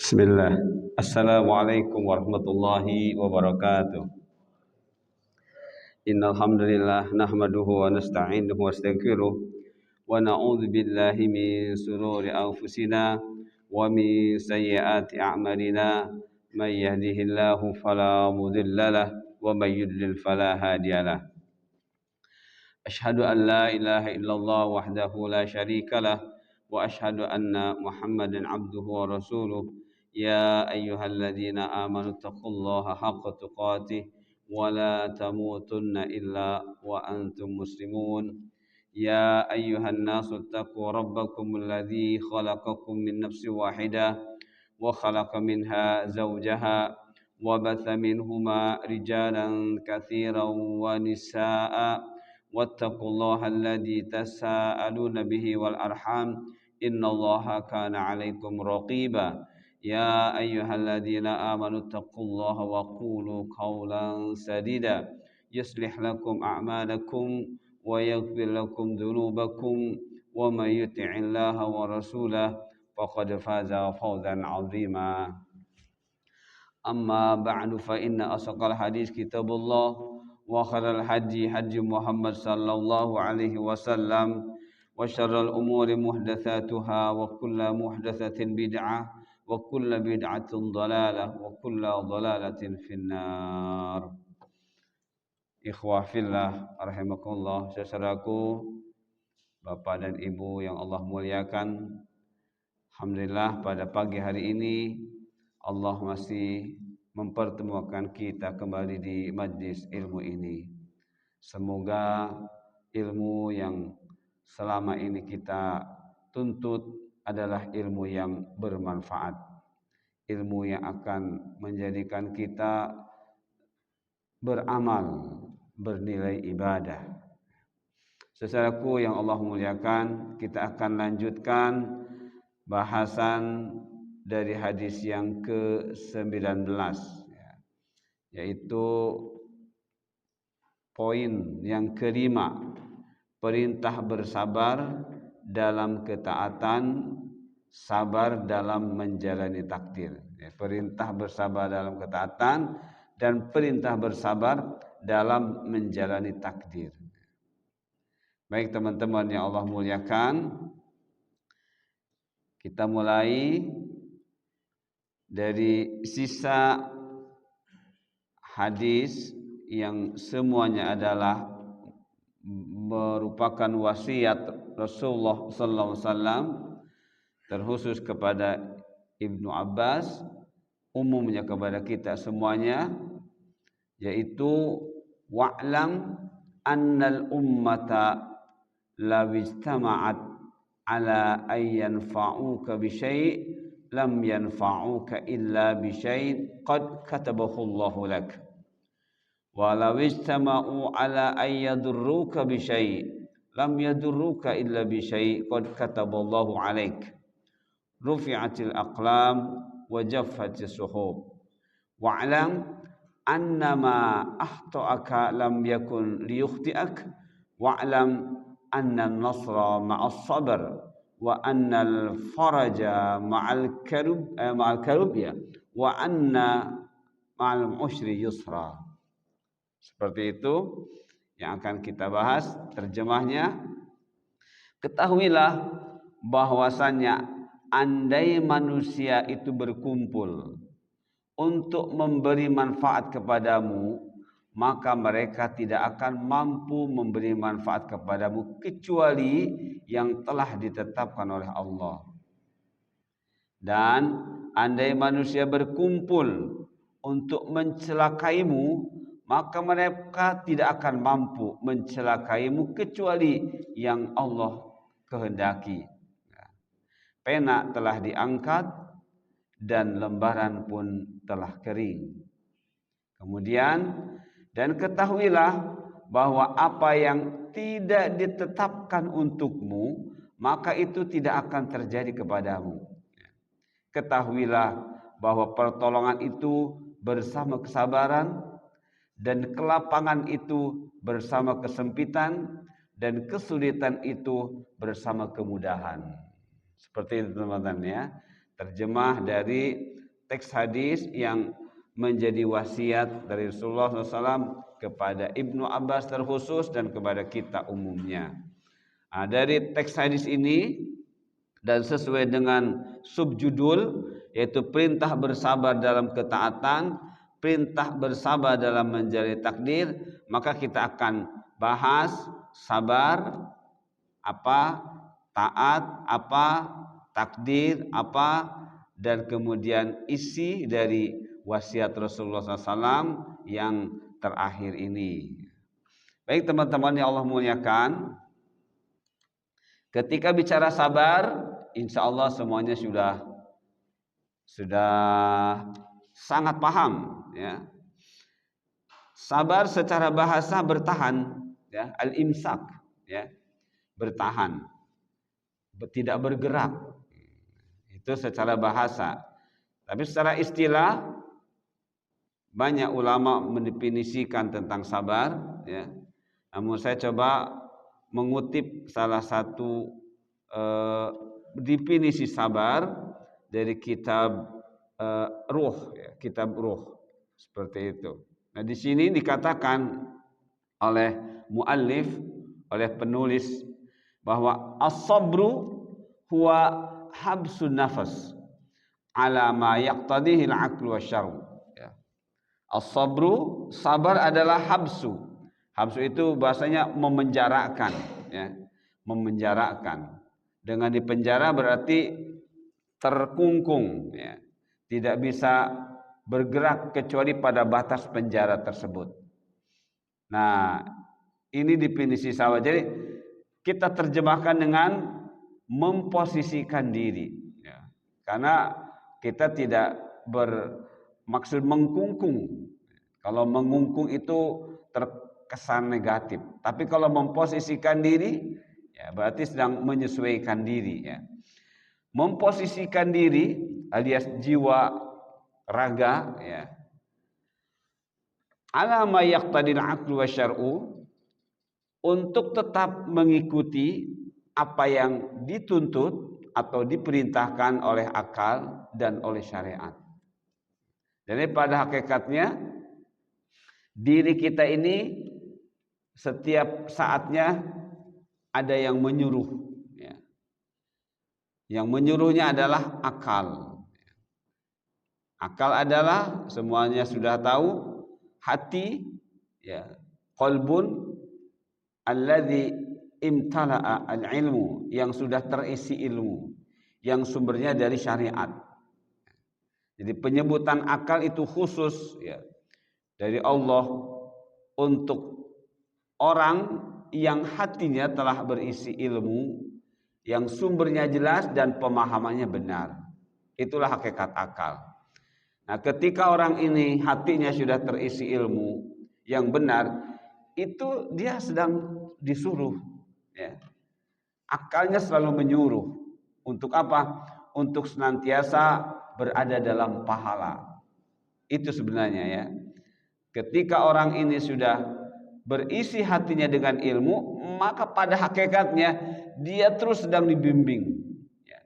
Bismillah. Assalamualaikum warahmatullahi wabarakatuh. Innal hamdalillah nahmaduhu wa nasta'inuhu wa nastaghfiruh wa na'udzu billahi min shururi anfusina wa min sayyiati a'malina. May yahdihillahu fala mudilla lahu wa may yudlil fala hadiyalah. Asyhadu an la ilaha illallah wahdahu la syarika lah wa asyhadu anna Muhammadan abduhu wa rasuluh. Ya ayyuhalladzina amanu taqullaha haqqa tuqatih wa la tamutunna illa wa antum muslimun. Ya ayyuhan nasu taqu rabbakum alladzi khalaqakum min nafsin wahidah wa khalaqa minha zawjaha wa batha minhuma rijalan katsiran wa nisaa'a wattaqullaha alladzi tasaaluna bihi wal arham innallaha kana 'alaikum raqiba. Ya ayyuhalladzina amanu taqullaha wa qulu qawlan sadida yuslih lakum a'malakum wa yaghfir lakum dhunubakum wa may yuti'illaha wa rasulahu faqad faza fawzan 'azima. Amma ba'du fa inna asqal hadis kitabullah wa khairal hadi hadi Muhammad sallallahu alaihi wasallam wa syarrul umuri muhdatsatuha wa kullu muhdatsatin bid'ah wa kullu bid'atin dhalalah wa kullu dhalalatin finnar. Ikhwah fillah rahimakumullah, saudaraku, Bapak dan Ibu yang Allah muliakan. Alhamdulillah pada pagi hari ini Allah masih mempertemukan kita kembali di majlis ilmu ini. Semoga ilmu yang selama ini kita tuntut adalah ilmu yang bermanfaat, ilmu yang akan menjadikan kita beramal, bernilai ibadah. Saudaraku yang Allah muliakan, kita akan lanjutkan bahasan dari hadis yang ke-19, yaitu poin yang kelima, perintah bersabar dalam ketaatan, sabar dalam menjalani takdir. Perintah bersabar dalam ketaatan dan perintah bersabar dalam menjalani takdir. Baik teman-teman yang Allah muliakan, kita mulai dari sisa hadis yang semuanya adalah merupakan wasiat Rasulullah sallallahu alaihi wasallam, terkhusus kepada Ibnu Abbas, umumnya kepada kita semuanya, yaitu wa'lam annal ummata law ijtama'at ala ayyan fa'uka bi syai' lam yanfa'uka illa bi syai' qad katabahu Allahu lak wa law ijtama'u ala ay yadurruka bi syai' lam yadurruka illa bi syai' qad kataballahu 'alaik rufi'atil aqlam wa jaffatis suhub wa'lam annama akhta'aka lam yakun liyukhti'ak wa'lam anna an-nasra ma'as sabr wa annal faraja ma'al karub ya wa anna ma'al usri yusra. Seperti itu yang akan kita bahas terjemahnya. Ketahuilah bahwasannya andai manusia itu berkumpul untuk memberi manfaat kepadamu, maka mereka tidak akan mampu memberi manfaat kepadamu kecuali yang telah ditetapkan oleh Allah. Dan andai manusia berkumpul untuk mencelakaimu, maka mereka tidak akan mampu mencelakaimu kecuali yang Allah kehendaki. Pena telah diangkat dan lembaran pun telah kering. Kemudian, dan ketahuilah bahwa apa yang tidak ditetapkan untukmu, maka itu tidak akan terjadi kepadamu. Ketahuilah bahwa pertolongan itu bersama kesabaran, dan kelapangan itu bersama kesempitan, dan kesulitan itu bersama kemudahan. Seperti itu teman-teman ya. Terjemah dari teks hadis yang menjadi wasiat dari Rasulullah SAW kepada Ibnu Abbas terkhusus dan kepada kita umumnya. Nah, dari teks hadis ini dan sesuai dengan subjudul yaitu perintah bersabar dalam ketaatan, perintah bersabar dalam menjalani takdir, maka kita akan bahas sabar apa, taat apa, takdir apa, dan kemudian isi dari wasiat Rasulullah SAW yang terakhir ini. Baik teman-teman yang Allah muliakan, ketika bicara sabar, insya Allah semuanya sudah sangat paham, ya. Sabar secara bahasa bertahan, ya, al-imsak, ya, bertahan, tidak bergerak. Itu secara bahasa. Tapi secara istilah banyak ulama mendefinisikan tentang sabar, ya. Namun saya coba mengutip salah satu definisi sabar dari kitab Ruh, ya, kitab Ruh, seperti itu. Nah, di sini dikatakan oleh muallif, oleh penulis, bahwa as-sabru huwa habsun nafas ala ma yaqtadihi al-aql wa syar'u. Ya. As-sabru, sabar adalah habsu. Habsu itu bahasanya memenjarakan, ya. Memenjarakan. Dengan dipenjara berarti terkungkung, ya. Tidak bisa bergerak kecuali pada batas penjara tersebut. Nah, ini definisi sabar. Jadi kita terjemahkan dengan memposisikan diri, ya. Karena kita tidak bermaksud mengkungkung. Kalau mengungkung itu terkesan negatif. Tapi kalau memposisikan diri, ya berarti sedang menyesuaikan diri, ya. Memposisikan diri alias jiwa raga, ya, ala ma yaqtadil aqlu wa syar'u, untuk tetap mengikuti apa yang dituntut atau diperintahkan oleh akal dan oleh syariat. Jadi pada hakikatnya diri kita ini setiap saatnya ada yang menyuruh, ya. Yang menyuruhnya adalah akal. Akal adalah, semuanya sudah tahu, hati, ya, qalbun alladzi imtala'a al-ilmu, yang sudah terisi ilmu, yang sumbernya dari syariat. Jadi penyebutan akal itu khusus, ya, dari Allah untuk orang yang hatinya telah berisi ilmu, yang sumbernya jelas dan pemahamannya benar. Itulah hakikat akal. Nah, ketika orang ini hatinya sudah terisi ilmu yang benar, itu dia sedang disuruh, ya. Akalnya selalu menyuruh. Untuk apa? Untuk senantiasa berada dalam pahala. Itu sebenarnya, ya. Ketika orang ini sudah berisi hatinya dengan ilmu, maka pada hakikatnya dia terus sedang dibimbing, ya,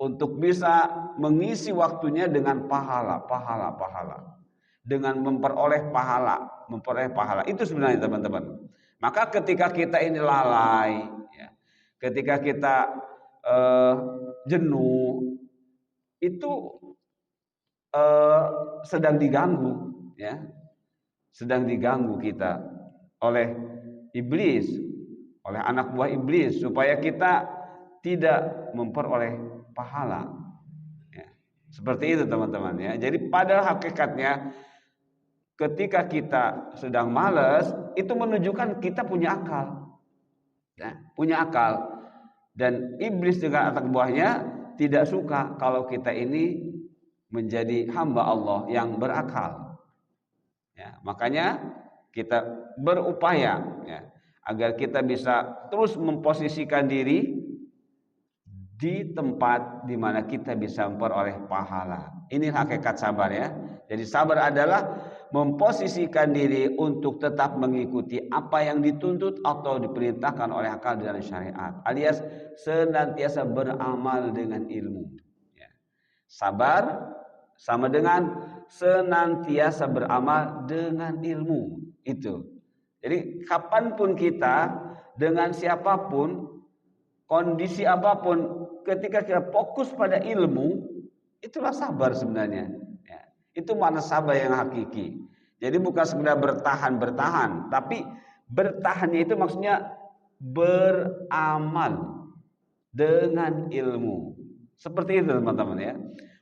untuk bisa mengisi waktunya dengan pahala. Dengan memperoleh pahala. Itu sebenarnya, teman-teman. Maka ketika kita ini lalai, ya, ketika kita jenuh, itu sedang diganggu, ya. Sedang diganggu kita oleh iblis, oleh anak buah iblis, supaya kita tidak memperoleh pahala, ya. Seperti itu, teman-teman, ya. Jadi pada hakikatnya ketika kita sedang malas, itu menunjukkan kita punya akal, ya, punya akal. Dan iblis dengan anak buahnya tidak suka kalau kita ini menjadi hamba Allah yang berakal, ya. Makanya kita berupaya, ya, agar kita bisa terus memposisikan diri di tempat di mana kita bisa memperoleh pahala. Ini hakikat sabar, ya. Jadi sabar adalah memposisikan diri untuk tetap mengikuti apa yang dituntut atau diperintahkan oleh akal dan syariat, alias senantiasa beramal dengan ilmu, ya. Sabar sama dengan senantiasa beramal dengan ilmu itu. Jadi kapanpun kita, dengan siapapun, kondisi apapun, ketika kita fokus pada ilmu, itulah sabar sebenarnya. Ya, itu makna sabar yang hakiki. Jadi bukan sekedar bertahan, tapi bertahannya itu maksudnya beramal dengan ilmu. Seperti itu teman-teman ya.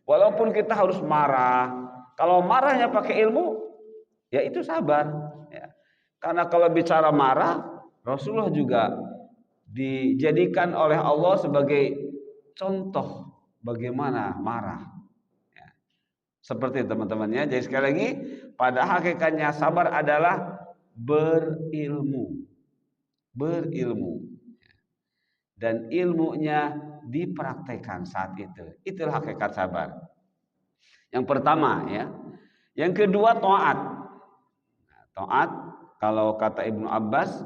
Walaupun kita harus marah, kalau marahnya pakai ilmu, ya itu sabar. Ya. Karena kalau bicara marah, Rasulullah juga dijadikan oleh Allah sebagai contoh bagaimana marah. Ya. Seperti itu teman-temannya. Jadi sekali lagi, pada hakikatnya sabar adalah berilmu. Berilmu. Dan ilmunya dipraktekkan saat itu. Itulah hakikat sabar. Yang pertama ya. Yang kedua taat. Nah, taat kalau kata Ibnu Abbas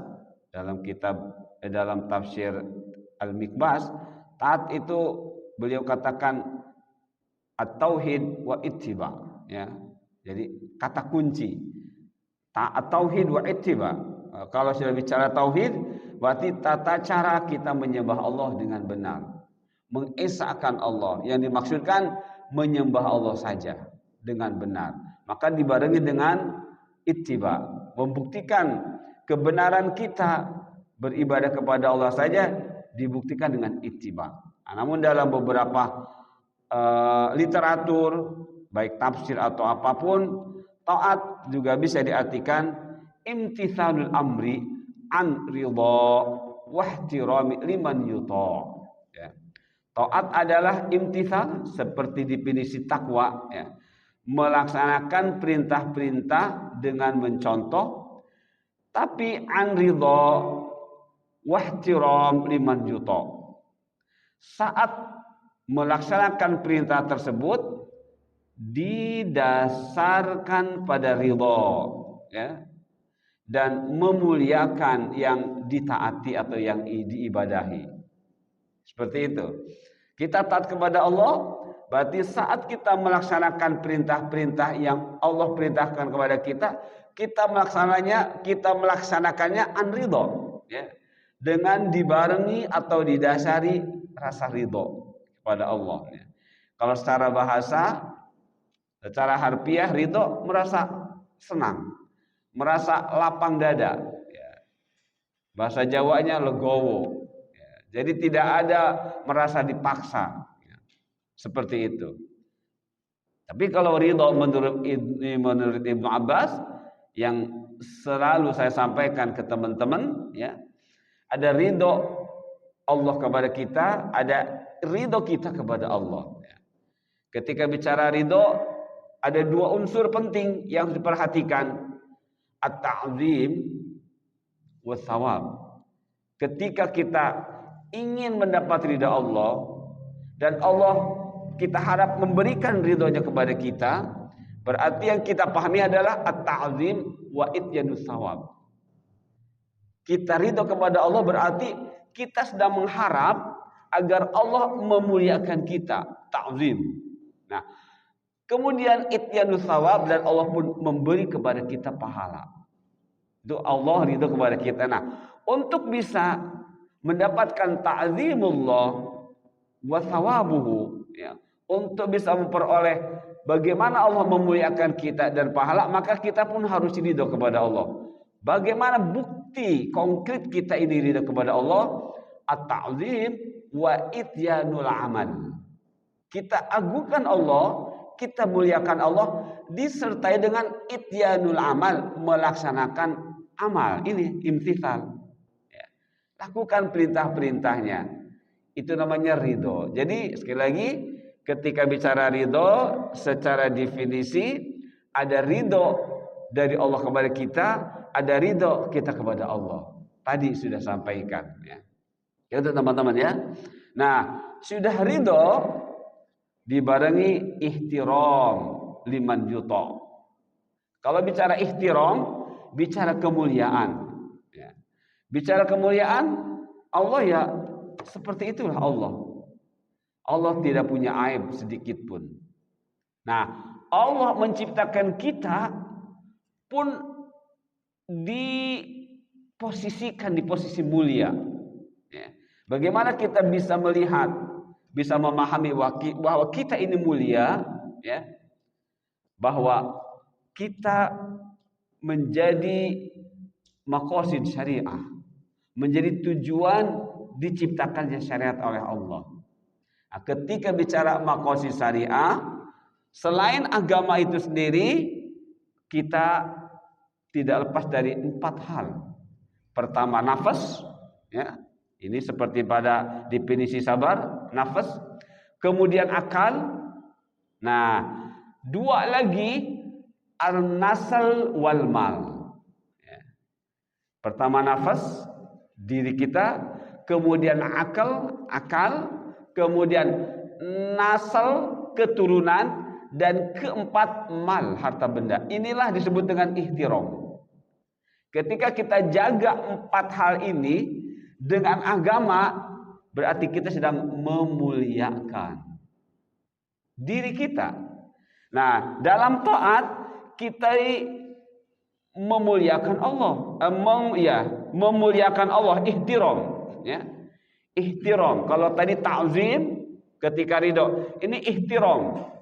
dalam tafsir Al-Mikbas, taat itu beliau katakan at-tauhid wa ittiba ya. Jadi kata kunci taat tauhid wa ittiba. Kalau sudah bicara tauhid berarti tata cara kita menyembah Allah dengan benar, mengesahkan Allah. Yang dimaksudkan menyembah Allah saja dengan benar. Maka dibarengi dengan ittiba, membuktikan kebenaran kita beribadah kepada Allah saja dibuktikan dengan ittiba. Nah, namun dalam beberapa literatur baik tafsir atau apapun, taat juga bisa diartikan imtithalul amri an ridha wahtirami liman yuta. Ya. Taat adalah imtithal seperti definisi takwa ya. Melaksanakan perintah-perintah dengan mencontoh, tapi an ridha wahtiram liman yuta. Saat melaksanakan perintah tersebut didasarkan pada ridha ya, dan memuliakan yang ditaati atau yang diibadahi. Seperti itu. Kita taat kepada Allah, berarti saat kita melaksanakan perintah-perintah yang Allah perintahkan kepada kita, kita melaksanakannya an ridha ya, dengan dibarengi atau didasari rasa ridha kepada Allah ya. Kalau secara bahasa, secara harfiah, ridho merasa senang, merasa lapang dada. Ya. Bahasa Jawanya legowo. Ya. Jadi tidak ada merasa dipaksa. Ya. Seperti itu. Tapi kalau ridho menurut Ibnu Abbas, yang selalu saya sampaikan ke teman-teman, ya, ada ridho Allah kepada kita, ada ridho kita kepada Allah. Ya. Ketika bicara ridho, ada dua unsur penting yang harus diperhatikan. At-ta'zim wa thawab. Ketika kita ingin mendapat ridha Allah dan Allah kita harap memberikan ridhonya kepada kita, berarti yang kita pahami adalah at-ta'zim wa ityadus thawab. Kita ridho kepada Allah berarti kita sedang mengharap agar Allah memuliakan kita, ta'zim. Nah, kemudian ityanus thawab, dan Allah pun memberi kepada kita pahala. Itu Allah ridho kepada kita. Nah, untuk bisa mendapatkan ta'zimullah wa thawabuhu ya, untuk bisa memperoleh bagaimana Allah memuliakan kita dan pahala, maka kita pun harus ridho kepada Allah. Bagaimana bukti konkret kita ini ridho kepada Allah? At-ta'zim wa ityanul amal. Kita agungkan Allah, kita muliakan Allah, disertai dengan ityanul amal, melaksanakan amal. Ini imtithal. Ya. Lakukan perintah-perintahnya. Itu namanya ridho. Jadi sekali lagi, ketika bicara ridho, secara definisi ada ridho dari Allah kepada kita, ada ridho kita kepada Allah. Tadi sudah sampaikan. Ya. Itu teman-teman ya. Nah, sudah ridho dibarengi ihtiram liman yuta. Kalau bicara ihtiram, bicara kemuliaan. Ya. Bicara kemuliaan, Allah ya seperti itulah Allah. Allah tidak punya aib sedikit pun. Nah, Allah menciptakan kita pun diposisikan di posisi mulia. Ya. Bagaimana kita bisa melihat, bisa memahami bahwa kita ini mulia, ya, bahwa kita menjadi maqasid syariah, menjadi tujuan diciptakannya syariat oleh Allah. Nah, ketika bicara maqasid syariah, selain agama itu sendiri, kita tidak lepas dari 4 hal. Pertama, nafas, ya. Ini seperti pada definisi sabar, nafas. Kemudian akal. Nah, 2 lagi, al-nasal wal mal. Ya. Pertama nafas, diri kita, kemudian akal, kemudian nasal, keturunan, dan keempat mal, harta benda. Inilah disebut dengan ihtiram. Ketika kita jaga 4 hal ini dengan agama, berarti kita sedang memuliakan diri kita. Nah, dalam taat kita memuliakan Allah, memuliakan Allah, ihtiram, ya. Ihtiram. Kalau tadi ta'zim ketika ridho, ini ihtiram.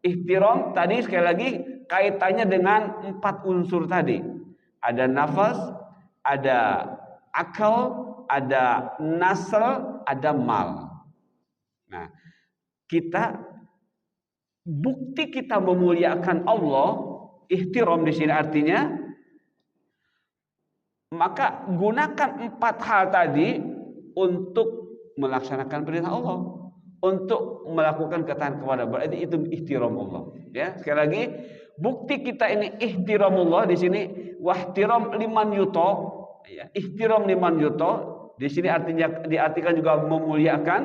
Ihtiram tadi sekali lagi kaitannya dengan 4 unsur tadi. Ada nafas, ada akal, ada nasl, ada mal. Nah, bukti kita memuliakan Allah, ihtiram di sini artinya, maka gunakan 4 hal tadi untuk melaksanakan perintah Allah, untuk melakukan ketaatan kepada, berarti itu ihtiram Allah. Ya, sekali lagi, bukti kita ini ihtiramullah di sini, wahtiram liman yuto, ya, ihtiram liman yuto di sini artinya diartikan juga memuliakan.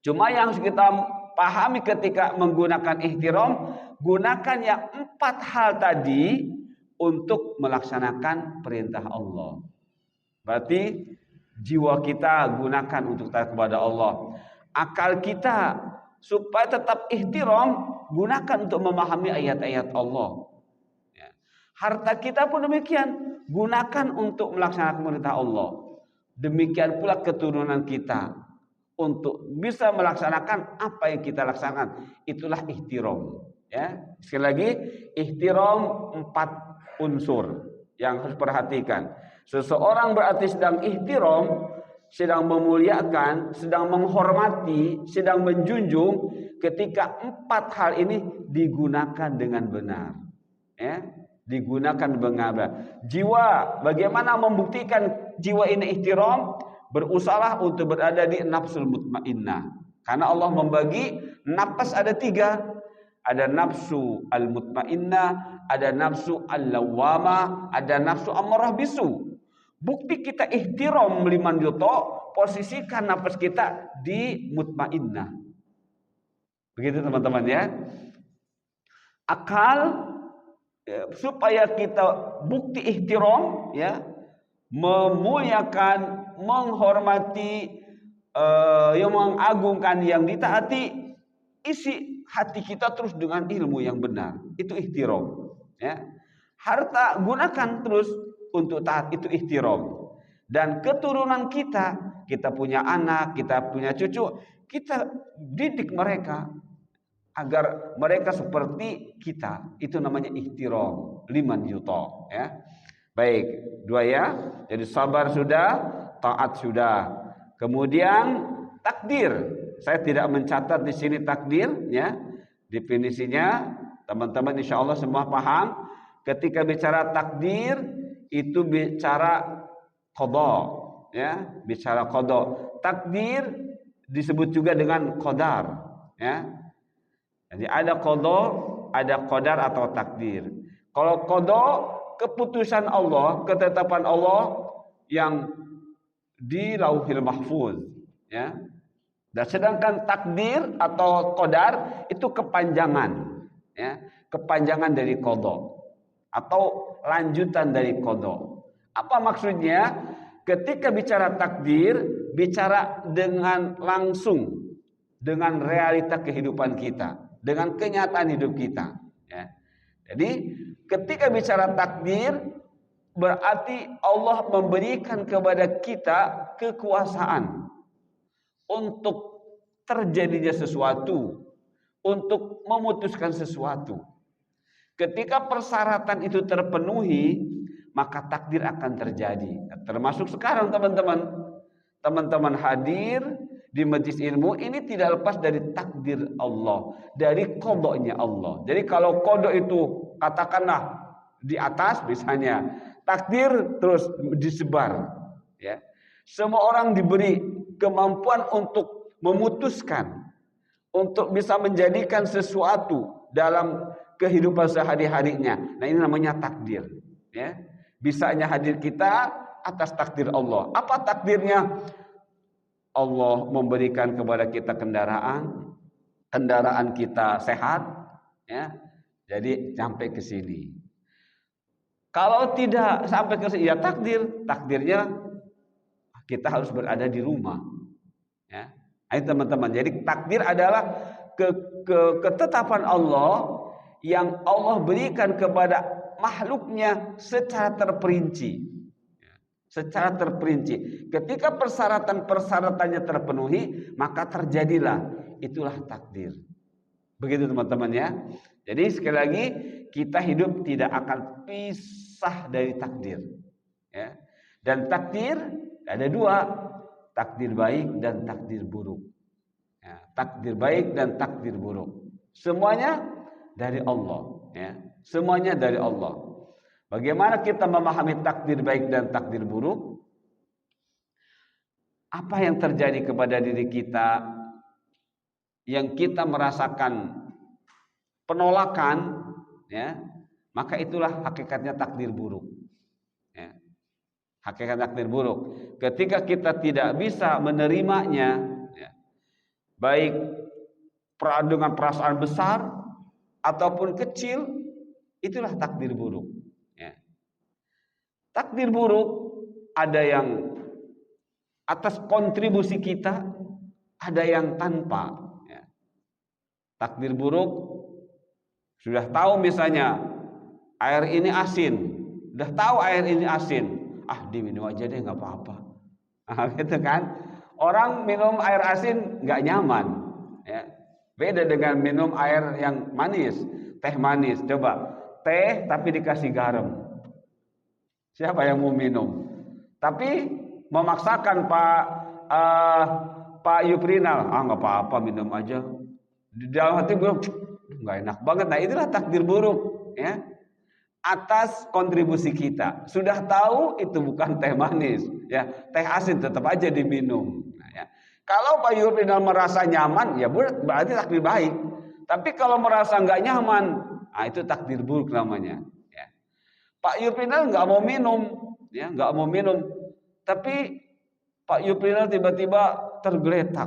Cuma yang kita pahami ketika menggunakan ihtiram, gunakan yang 4 hal tadi untuk melaksanakan perintah Allah. Berarti jiwa kita gunakan untuk taat kepada Allah. Akal kita supaya tetap ihtiram, gunakan untuk memahami ayat-ayat Allah. Ya. Harta kita pun demikian, gunakan untuk melaksanakan perintah Allah. Demikian pula keturunan kita, untuk bisa melaksanakan apa yang kita laksanakan. Itulah ihtiram. Ya. Sekali lagi, ihtiram 4 unsur yang harus perhatikan. Seseorang berarti sedang ihtiram, sedang memuliakan, sedang menghormati, sedang menjunjung ketika 4 hal ini digunakan dengan benar. Ya, digunakan dengan benar. Jiwa, bagaimana membuktikan jiwa ini ihtiram? Berusahalah untuk berada di nafsul mutmainnah. Karena Allah membagi nafas ada 3. Ada nafsu al-mutmainnah, ada nafsu al-lawwamah, ada nafsu ammarah bisu. Bukti kita ihtiram liman yuto, posisikan nafas kita di mutmainnah. Begitu teman-teman ya. Akal, supaya kita bukti ihtiram, ya, memuliakan, menghormati, yang mengagungkan, yang ditaati, isi hati kita terus dengan ilmu yang benar. Itu ihtiram, ya. Harta gunakan terus untuk taat, itu ihtiram. Dan keturunan kita punya anak, kita punya cucu, kita didik mereka agar mereka seperti kita. Itu namanya ihtiram liman yuta, ya. Baik, 2 ya. Jadi sabar sudah, taat sudah. Kemudian takdir. Saya tidak mencatat di sini takdir, ya. Definisinya teman-teman insya Allah semua paham. Ketika bicara takdir itu bicara qada, ya, bicara qada. Takdir disebut juga dengan qadar, ya. Jadi ada qada, ada qadar atau takdir. Kalau qada, keputusan Allah, ketetapan Allah yang di Lauhil Mahfuz, ya. Dan sedangkan takdir atau qadar itu kepanjangan, ya, kepanjangan dari qada atau lanjutan dari qada. Apa maksudnya? Ketika bicara takdir, bicara dengan langsung dengan realita kehidupan kita. dengan kenyataan hidup kita. Ya. Jadi ketika bicara takdir, berarti Allah memberikan kepada kita kekuasaan untuk terjadinya sesuatu, untuk memutuskan sesuatu. Ketika persyaratan itu terpenuhi, maka takdir akan terjadi. Termasuk sekarang teman-teman hadir di majelis ilmu ini tidak lepas dari takdir Allah, dari qadanya Allah. Jadi kalau qada itu katakanlah di atas misalnya, takdir terus disebar, ya. Semua orang diberi kemampuan untuk memutuskan, untuk bisa menjadikan sesuatu dalam kehidupan sehari-harinya. Nah, ini namanya takdir, ya. Bisanya hadir kita atas takdir Allah. Apa takdirnya? Allah memberikan kepada kita kendaraan kita sehat, ya. Jadi sampai ke sini. Kalau tidak sampai ke sini, ya takdirnya kita harus berada di rumah, ya. Ayo teman-teman, jadi takdir adalah ketetapan Allah yang Allah berikan kepada makhluknya secara terperinci. Secara terperinci. Ketika persyaratannya terpenuhi, maka terjadilah, itulah takdir. Begitu teman-teman ya. Jadi sekali lagi, kita hidup tidak akan pisah dari takdir, ya. Dan takdir ada dua, takdir baik dan takdir buruk, ya. Takdir baik dan takdir buruk, semuanya dari Allah, ya. Semuanya dari Allah. Bagaimana kita memahami takdir baik dan takdir buruk? Apa yang terjadi kepada diri kita yang kita merasakan penolakan, ya, maka itulah hakikatnya takdir buruk, ya. Hakikat takdir buruk. Ketika kita tidak bisa menerimanya, ya, baik dengan perasaan besar ataupun kecil, itulah takdir buruk. Takdir buruk ada yang atas kontribusi kita, ada yang tanpa, ya. Takdir buruk sudah tahu misalnya air ini asin, sudah tahu air ini asin, diminum aja deh nggak apa-apa, gitu kan? Orang minum air asin nggak nyaman, ya. Beda dengan minum air yang manis, teh manis. Coba teh tapi dikasih garam. Siapa yang mau minum? Tapi memaksakan Pak Yuprinal, nggak apa-apa minum aja. Di dalam hati gue nggak enak banget. Nah, itulah takdir buruk, ya. Atas kontribusi kita. Sudah tahu itu bukan teh manis, ya. Teh asin tetap aja diminum. Nah, ya. Kalau Pak Yuprinal merasa nyaman, ya berarti takdir baik. Tapi kalau merasa nggak nyaman, itu takdir buruk namanya. Pak Yuprinal nggak mau minum, ya, nggak mau minum. Tapi Pak Yuprinal tiba-tiba tergeletak,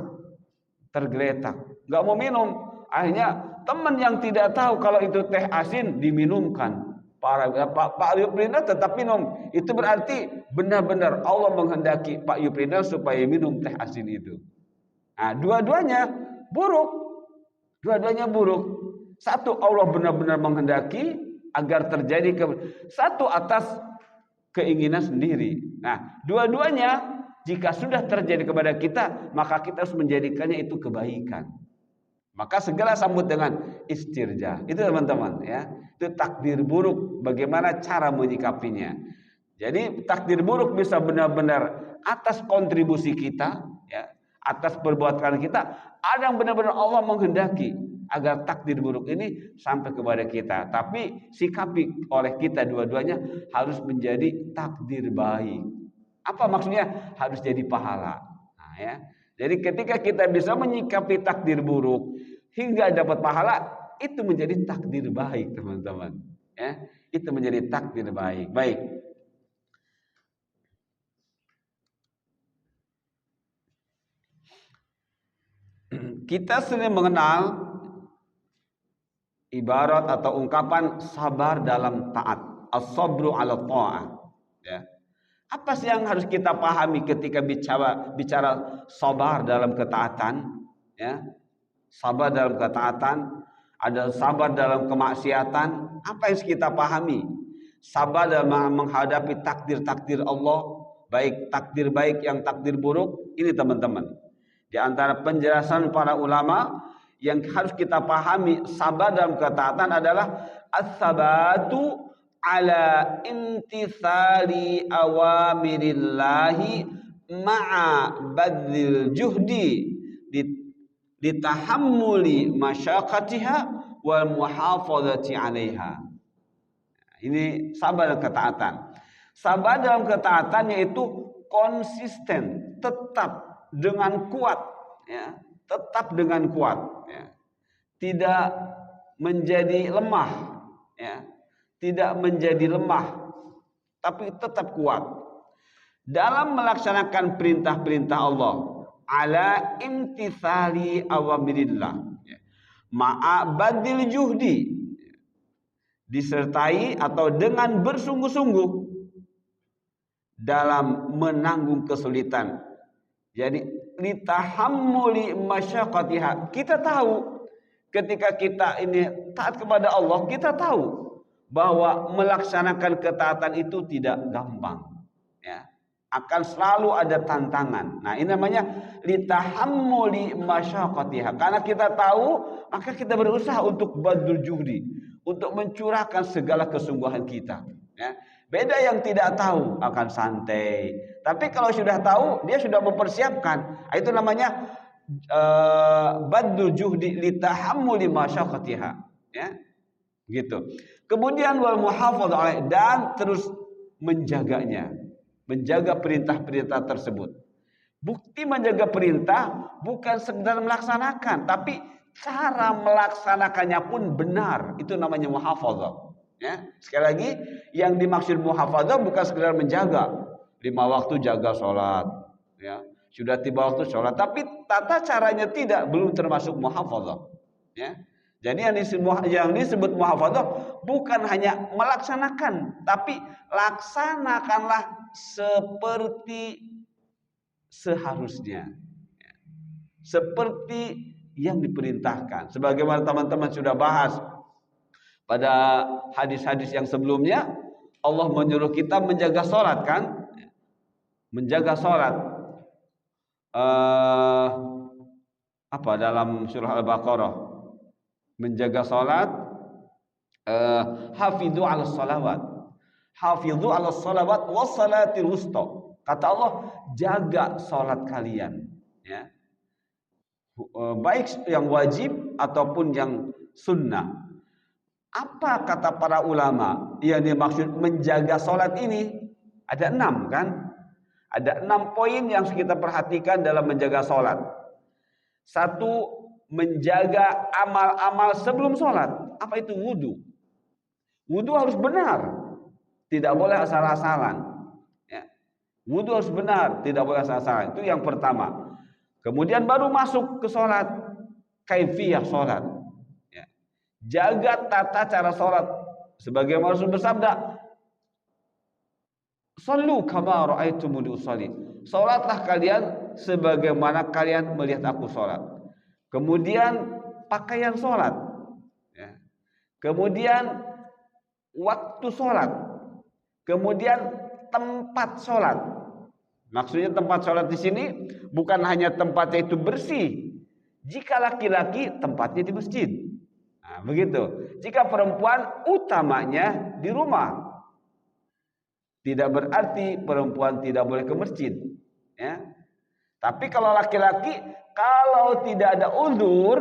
nggak mau minum. Akhirnya teman yang tidak tahu kalau itu teh asin diminumkan. Pak Yuprinal tetap minum. Itu berarti benar-benar Allah menghendaki Pak Yuprinal supaya minum teh asin itu. Nah, dua-duanya buruk. Satu, Allah benar-benar menghendaki agar terjadi satu atas keinginan sendiri. Nah, dua-duanya jika sudah terjadi kepada kita, maka kita harus menjadikannya itu kebaikan. Maka segera sambut dengan istirja. Itu teman-teman, ya. Itu takdir buruk, bagaimana cara menyikapinya. Jadi takdir buruk bisa benar-benar atas kontribusi kita, ya, atas perbuatan kita. Ada yang benar-benar Allah menghendaki agar takdir buruk ini sampai kepada kita. Tapi sikapi oleh kita dua-duanya harus menjadi takdir baik. Apa maksudnya? Harus jadi pahala. Nah, ya. Jadi ketika kita bisa menyikapi takdir buruk hingga dapat pahala, itu menjadi takdir baik, teman-teman. Ya, itu menjadi takdir baik. Baik. Kita sering mengenal ibarat atau ungkapan sabar dalam taat, as-sabru 'ala tha'ah, ya. Apa sih yang harus kita pahami ketika bicara sabar dalam ketaatan, ya? Sabar dalam ketaatan. ada sabar dalam kemaksiatan. Apa yang kita pahami? Sabar dalam menghadapi takdir-takdir Allah, baik takdir baik yang takdir buruk. Ini teman-teman, di antara penjelasan para ulama yang harus kita pahami, sabar dalam ketaatan adalah as-sabatu ala imtithali awamirillahi ma'a badzil juhdi ditahammuli masyaqatiha wal muhafazati 'alaiha. Ini sabar dalam ketaatan. Sabar dalam ketaatan yaitu konsisten, tetap dengan kuat, ya, tetap dengan kuat, ya. Tidak menjadi lemah, ya. Tidak menjadi lemah, tapi tetap kuat dalam melaksanakan perintah-perintah Allah. Ala imtithali awamirillah, ya. Ma'a badil juhdi, disertai atau dengan bersungguh-sungguh dalam menanggung kesulitan. Jadi litahammuli masyaqatiha. Kita tahu ketika kita ini taat kepada Allah, kita tahu bahwa melaksanakan ketaatan itu tidak gampang, ya. Akan selalu ada tantangan. Nah, ini namanya litahammuli masyaqatiha. Karena kita tahu, maka kita berusaha untuk badul juhdi, untuk mencurahkan segala kesungguhan kita, ya. Beda yang tidak tahu, akan santai. Tapi kalau sudah tahu, dia sudah mempersiapkan. Itu namanya badul juhdi litahammuli masyaqatiha, ya. Gitu. Kemudian wal muhafadzah, dan terus menjaganya. Menjaga perintah-perintah tersebut. Bukti menjaga perintah bukan sekedar melaksanakan, tapi cara melaksanakannya pun benar. Itu namanya muhafadzah, ya. Sekali lagi, yang dimaksud muhafadzah bukan sekedar menjaga. 5 waktu jaga sholat, ya. Sudah tiba waktu sholat, tapi tata caranya tidak, belum termasuk muhafadzah, ya. Jadi yang disebut muhafadzah bukan hanya melaksanakan, tapi laksanakanlah seperti seharusnya, ya. Seperti yang diperintahkan. Sebagaimana teman-teman sudah bahas pada hadis-hadis yang sebelumnya, Allah menyuruh kita menjaga sholat, kan? Menjaga sholat. Apa dalam surah Al-Baqarah? Menjaga sholat, hafidhu ala salawat, hafidhu ala salawat wassalatil wusta. Kata Allah, jaga sholat kalian, ya. Baik yang wajib ataupun yang sunnah. Apa kata para ulama yang dimaksud menjaga sholat ini? Ada 6, kan? Ada 6 poin yang kita perhatikan dalam menjaga sholat. 1, menjaga amal-amal sebelum sholat. Apa itu? Wudu. Wudu harus benar, tidak boleh asal-asalan, ya. Wudu harus benar, tidak boleh asal-asalan. Itu yang pertama. Kemudian baru masuk ke sholat, kaifiyah sholat, ya. Jaga tata cara sholat. Sebagaimana Rasul bersabda, "Shallu kama ra'aitumuni usolli." Sholatlah kalian sebagaimana kalian melihat aku sholat. Kemudian pakaian sholat, ya. Kemudian waktu sholat. Kemudian tempat sholat. Maksudnya tempat sholat di sini bukan hanya tempatnya itu bersih. Jika laki-laki, tempatnya di masjid. Nah, begitu. Jika perempuan, utamanya di rumah. Tidak berarti perempuan tidak boleh ke masjid, ya. Tapi kalau laki-laki, kalau tidak ada uzur,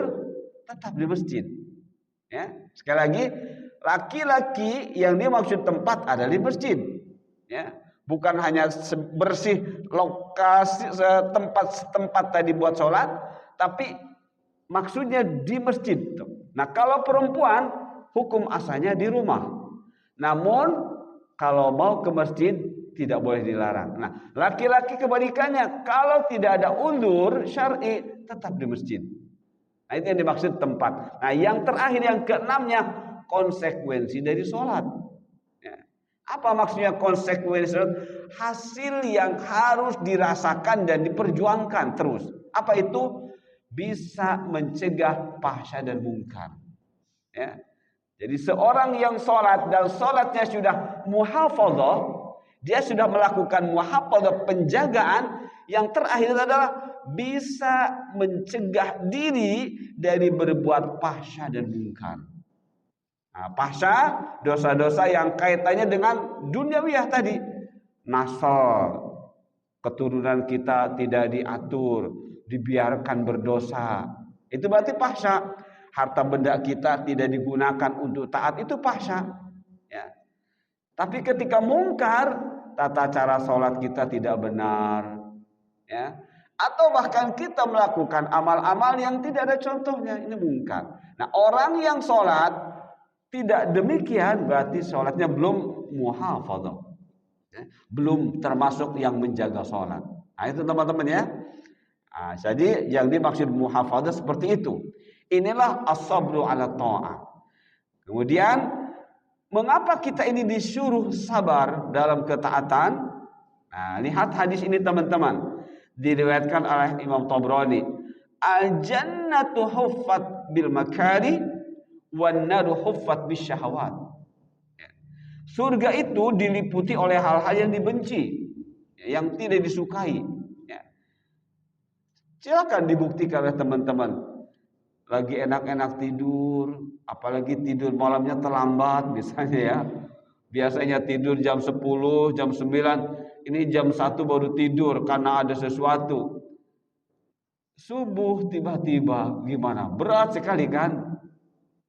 tetap di masjid, ya. Sekali lagi, laki-laki yang dimaksud tempat ada di masjid, ya. Bukan hanya bersih lokasi tempat tadi buat sholat, tapi maksudnya di masjid. Nah, kalau perempuan, hukum asalnya di rumah. Namun kalau mau ke masjid tidak boleh dilarang. Nah, laki-laki kebalikannya, kalau tidak ada uzur syar'i tetap di masjid. Nah, itu yang dimaksud tempat. Nah, yang terakhir, yang keenamnya, konsekuensi dari sholat. Ya. Apa maksudnya konsekuensi sholat? Hasil yang harus dirasakan dan diperjuangkan terus. Apa itu? Bisa mencegah fahsya dan mungkar. Ya. Jadi seorang yang sholat dan sholatnya sudah muhafadzah, dia sudah melakukan muhafadzah, penjagaan, yang terakhir adalah bisa mencegah diri dari berbuat fahsya dan munkar. Nah, fahsya, dosa-dosa yang kaitannya dengan duniawiyah tadi. Nasal, keturunan kita tidak diatur, dibiarkan berdosa. Itu berarti fahsya. Harta benda kita tidak digunakan untuk taat, itu fahsya. Ya. Tapi ketika mungkar, tata cara sholat kita tidak benar, ya, atau bahkan kita melakukan amal-amal yang tidak ada contohnya, ini mungkar. Nah, orang yang sholat tidak demikian berarti sholatnya belum muhafadzah, ya, belum termasuk yang menjaga sholat. Nah, itu teman-teman ya. Nah, jadi yang dimaksud muhafadzah seperti itu. Inilah as-sabru ala ta'ah. Kemudian mengapa kita ini disuruh sabar dalam ketaatan? Nah, lihat hadis ini teman-teman. Diriwayatkan oleh Imam Tabrani. Al-jannatu huffat bil makari wan naru huffat bis syahawat. Surga itu diliputi oleh hal-hal yang dibenci, yang tidak disukai. Silakan dibuktikan oleh teman-teman. Lagi enak-enak tidur, apalagi tidur malamnya terlambat misalnya ya. Biasanya tidur jam 10, jam 9, ini jam 1 baru tidur karena ada sesuatu. Subuh tiba-tiba gimana? Berat sekali kan?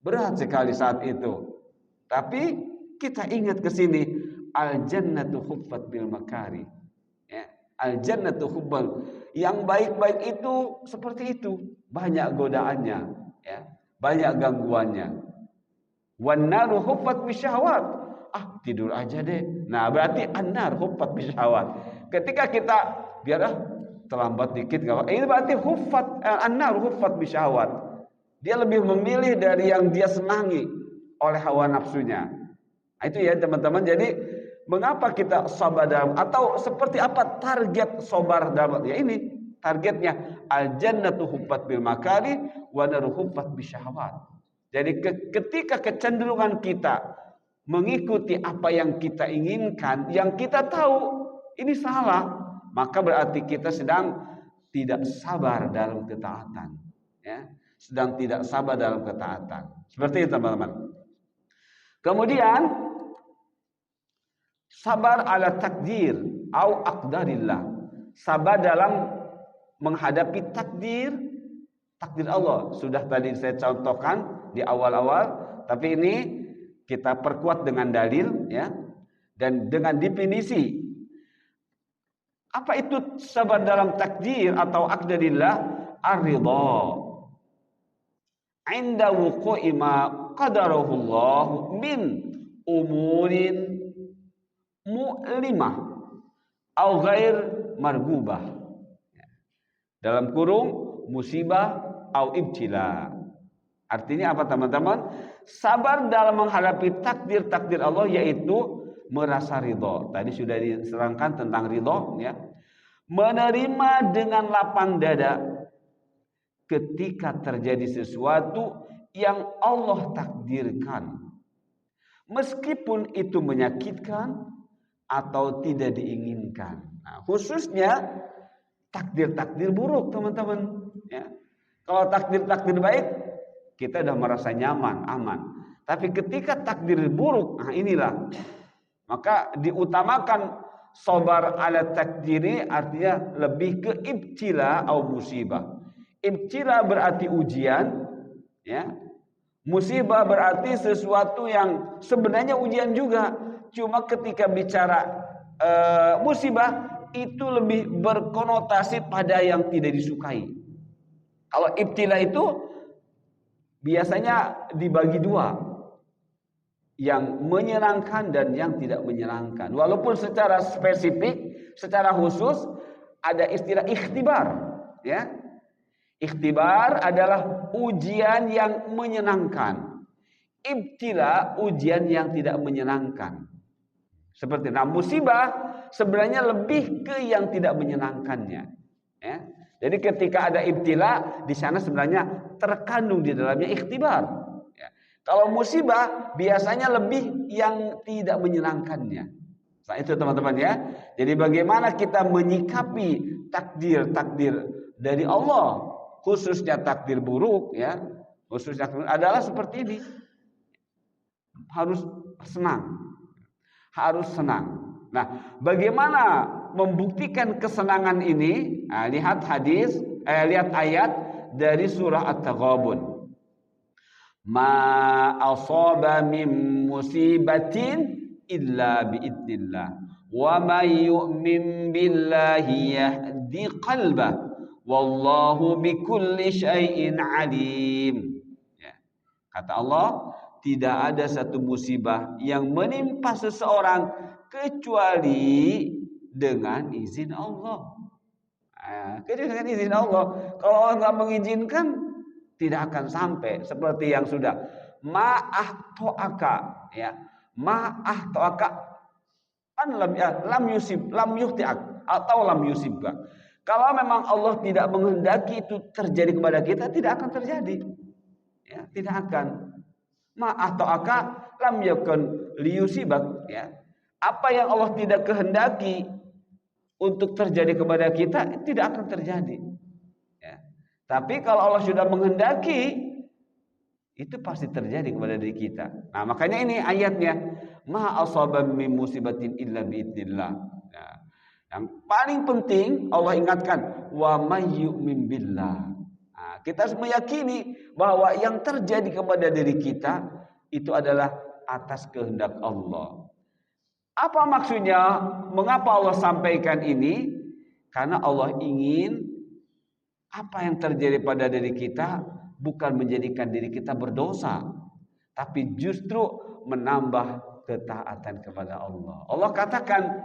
Berat sekali saat itu. Tapi kita ingat ke sini, al-jannatu huffat bil makari. Ya, al-jannatu hubbal. Yang baik-baik itu seperti itu, banyak godaannya, ya, banyak gangguannya. Wan naru huffat bisyahwat. Ah, tidur aja deh. Nah, berarti an-nar huffat bisyahwat. Ketika kita biarlah terlambat dikit enggak apa. Ini berarti huffat an-nar huffat bisyahwat. Dia lebih memilih dari yang dia senangi oleh hawa nafsunya. Nah, itu ya teman-teman. Jadi mengapa kita sabar dalam, atau seperti apa target sabar dalam, ya ini targetnya al-jannatu huffat bil makari wa naru huffat bisyahwat. Jadi ketika kecenderungan kita mengikuti apa yang kita inginkan, yang kita tahu ini salah, maka berarti kita sedang tidak sabar dalam ketaatan, ya, sedang tidak sabar dalam ketaatan. Seperti itu teman-teman. Kemudian sabar ala takdir au aqdarillah. Sabar dalam menghadapi takdir Allah. Sudah tadi saya contohkan di awal-awal, tapi ini kita perkuat dengan dalil, ya, dan dengan definisi. Apa itu sabar dalam takdir atau aqdarillah? Ar-ridha inda wuqu'i ma qadarahu Allah min umurin mu'limah au ghair margubah. Dalam kurung musibah au ibtila. Artinya apa teman-teman? Sabar dalam menghadapi takdir Allah yaitu merasa ridho. Tadi sudah diserangkan tentang ridho, ya. Menerima dengan lapang dada ketika terjadi sesuatu yang Allah takdirkan. Meskipun itu menyakitkan atau tidak diinginkan. Nah, khususnya takdir buruk, teman-teman, ya. Kalau takdir baik, kita sudah merasa nyaman, aman. Tapi ketika takdir buruk, nah inilah, maka diutamakan sabar ala takdiri, artinya lebih ke ibtila atau musibah. Ibtila berarti ujian, ya. Musibah berarti sesuatu yang sebenarnya ujian juga. Cuma ketika bicara musibah itu lebih berkonotasi pada yang tidak disukai. Kalau ibtila itu biasanya dibagi dua, yang menyenangkan dan yang tidak menyenangkan. Walaupun secara spesifik, secara khusus ada istilah ikhtibar, ya. Ikhtibar adalah ujian yang menyenangkan. Ibtila ujian yang tidak menyenangkan. Seperti musibah sebenarnya lebih ke yang tidak menyenangkannya, ya. Jadi ketika ada ibtila di sana sebenarnya terkandung di dalamnya ikhtibar, ya. Kalau musibah biasanya lebih yang tidak menyenangkannya. Nah itu teman-teman ya. Jadi bagaimana kita menyikapi takdir-takdir dari Allah, khususnya takdir buruk ya, khususnya adalah seperti ini. Harus senang. Harus senang. Nah, bagaimana membuktikan kesenangan ini? Nah, lihat ayat dari surah At-Taghabun. Ma asaba min musibatin illa biidznillah wa may yu'min billahi yahdi qalbah wallahu bikulli syai'in alim. Ya. Kata Allah, tidak ada satu musibah yang menimpa seseorang kecuali dengan izin Allah. Kecuali dengan izin Allah. Kalau Allah nggak mengizinkan, tidak akan sampai seperti yang sudah ma'ahto'aka ya, ma'ahto'aka an lam yuhti'ak atau lam yusibka. Kalau memang Allah tidak menghendaki itu terjadi kepada kita, tidak akan terjadi ya, tidak akan. Ma'ahto'aka lam yakun liyusibak ya, apa yang Allah tidak kehendaki untuk terjadi kepada kita tidak akan terjadi. Tapi kalau Allah sudah menghendaki, itu pasti terjadi kepada diri kita. Nah, makanya ini ayatnya, ma asaba min musibatin illa biidznillah. Nah, yang paling penting Allah ingatkan, wa may yu'min billah. Nah, kita harus meyakini bahwa yang terjadi kepada diri kita itu adalah atas kehendak Allah. Apa maksudnya? Mengapa Allah sampaikan ini? Karena Allah ingin apa yang terjadi pada diri kita bukan menjadikan diri kita berdosa, tapi justru menambah ketaatan kepada Allah. Allah katakan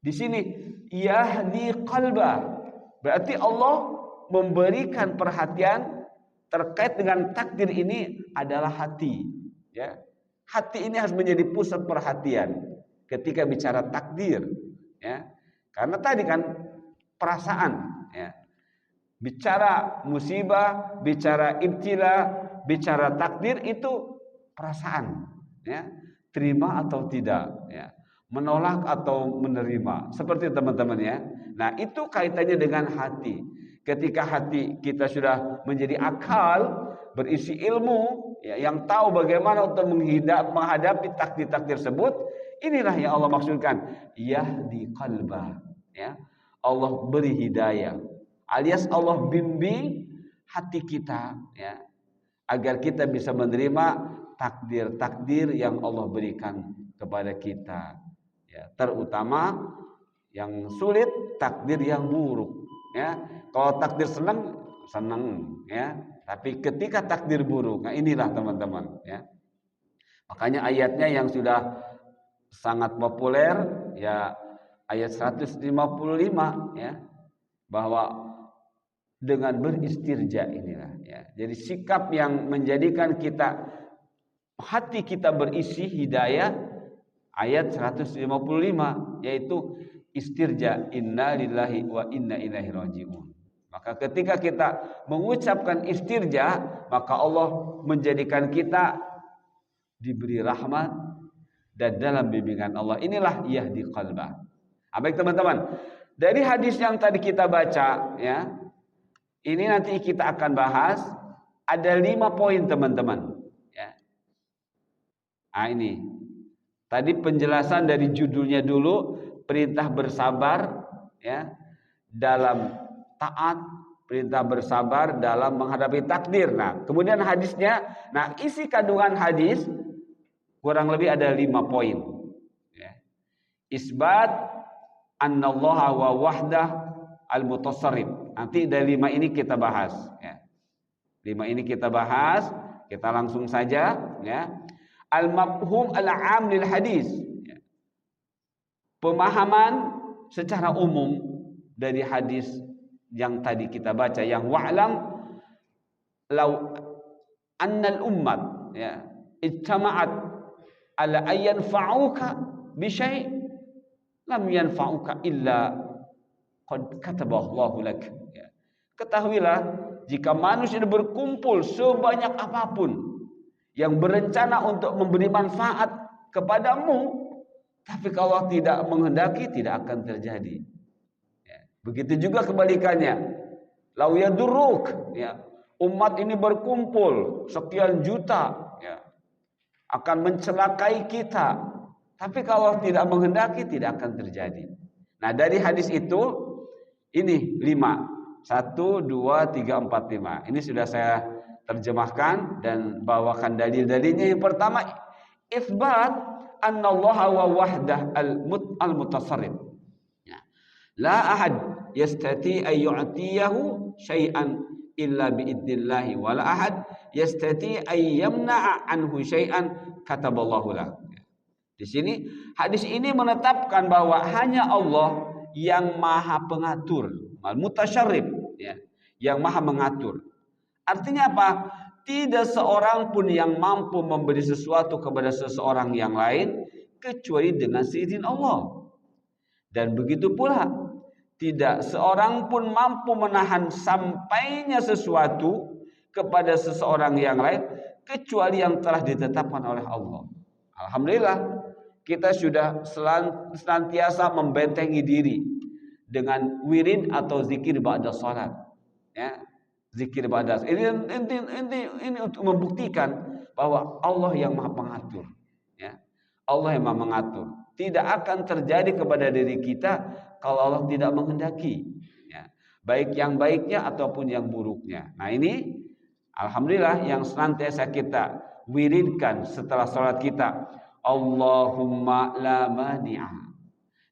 di sini yahdi qalba, berarti Allah memberikan perhatian terkait dengan takdir ini adalah hati. Ya, hati ini harus menjadi pusat perhatian ketika bicara takdir. Ya, karena tadi kan perasaan. Ya. Bicara musibah, bicara ibtila, bicara takdir itu perasaan, ya, terima atau tidak, ya, menolak atau menerima, seperti teman-teman ya. Nah itu kaitannya dengan hati. Ketika hati kita sudah menjadi akal, berisi ilmu, ya, yang tahu bagaimana untuk menghadapi takdir-takdir tersebut, inilah yang Allah maksudkan, yahdi qalbah, ya, Allah beri hidayah. Alias Allah bimbing hati kita ya, agar kita bisa menerima takdir-takdir yang Allah berikan kepada kita ya, terutama yang sulit, takdir yang buruk ya. Kalau takdir senang ya, tapi ketika takdir buruk, nah inilah teman-teman ya. Makanya ayatnya yang sudah sangat populer ya, ayat 155 ya, bahwa dengan beristirja inilah ya. Jadi sikap yang menjadikan kita hati kita berisi hidayah, ayat 155 yaitu istirja, inna lillahi wa inna ilaihi rajiun. Maka ketika kita mengucapkan istirja, maka Allah menjadikan kita diberi rahmat dan dalam bimbingan Allah. Inilah yahdi qalbah. Baik teman-teman, dari hadis yang tadi kita baca ya, ini nanti kita akan bahas, ada 5 poin teman-teman ya. Nah ini tadi penjelasan dari judulnya dulu, perintah bersabar ya dalam taat, perintah bersabar dalam menghadapi takdir. Nah kemudian hadisnya, nah isi kandungan hadis kurang lebih ada 5 poin ya. Isbat annallaha wa wahdah al-mutasarrif. Nanti dari 5 ini kita bahas ya. 5 ini kita bahas, kita langsung saja ya. Al-mafhum al-'am lil hadis ya. Pemahaman secara umum dari hadis yang tadi kita baca, yang wa'lam law annal ummat ya ijtama'at ala ayyan fa'uka bi syai' lam yanfa'uka illa qad kataballahu lak ya. Ketahuilah jika manusia berkumpul sebanyak apapun yang berencana untuk memberi manfaat kepadamu, tapi kalau tidak menghendaki tidak akan terjadi. Ya. Begitu juga kebalikannya. Lau yadurruk, ya, umat ini berkumpul sekian juta, ya, akan mencelakai kita, tapi kalau tidak menghendaki tidak akan terjadi. Nah, dari hadis itu ini 5, 1, 2, 3, 4, 5. Ini sudah saya terjemahkan dan bawakan dalil-dalilnya. Yang pertama, itsbat annallaha wa wahdah al-mutasarrif. Ya. La ahad yastati ay yu'tiyahu syai'an illa biidnillahi wa la ahad yastati ay yamna'a anhu syai'an kataballahu lah. Di sini hadis ini menetapkan bahwa hanya Allah yang maha pengatur, al-mutasyarrif, ya, yang maha mengatur. Artinya apa? Tidak seorang pun yang mampu memberi sesuatu kepada seseorang yang lain kecuali dengan seizin Allah. Dan begitu pula tidak seorang pun mampu menahan sampainya sesuatu kepada seseorang yang lain kecuali yang telah ditetapkan oleh Allah. Alhamdulillah, kita sudah senantiasa membentengi diri dengan wirid atau zikir ba'da salat. Ya, zikir ba'da. Ini untuk membuktikan bahwa Allah yang Maha Pengatur. Ya, Allah yang Maha Mengatur. Tidak akan terjadi kepada diri kita kalau Allah tidak menghendaki. Ya, baik yang baiknya ataupun yang buruknya. Nah, ini alhamdulillah yang senantiasa kita wiridkan setelah salat kita. Allahumma la mani'a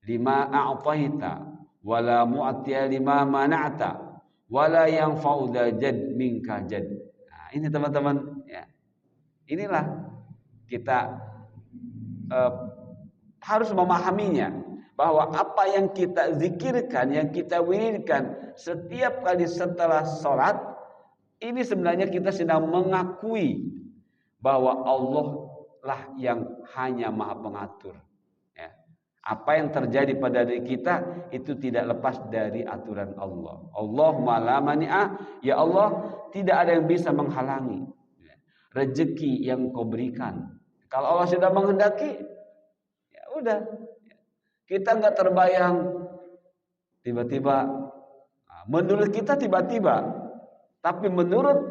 lima a'taita wa la mu'tiya lima mana'ta wa la yanfa'u dzal jad minka jad. Nah, ini teman-teman, ya. Inilah kita harus memahaminya bahwa apa yang kita zikirkan, yang kita wiridkan setiap kali setelah salat, ini sebenarnya kita sedang mengakui bahwa Allah lah yang hanya Maha Pengatur. Ya. Apa yang terjadi pada diri kita itu tidak lepas dari aturan Allah. Allahumma la mani'a, ya Allah, tidak ada yang bisa menghalangi rezeki yang Kau berikan. Kalau Allah sudah menghendaki, ya udah. Kita nggak terbayang tiba-tiba, menurut kita tiba-tiba, tapi menurut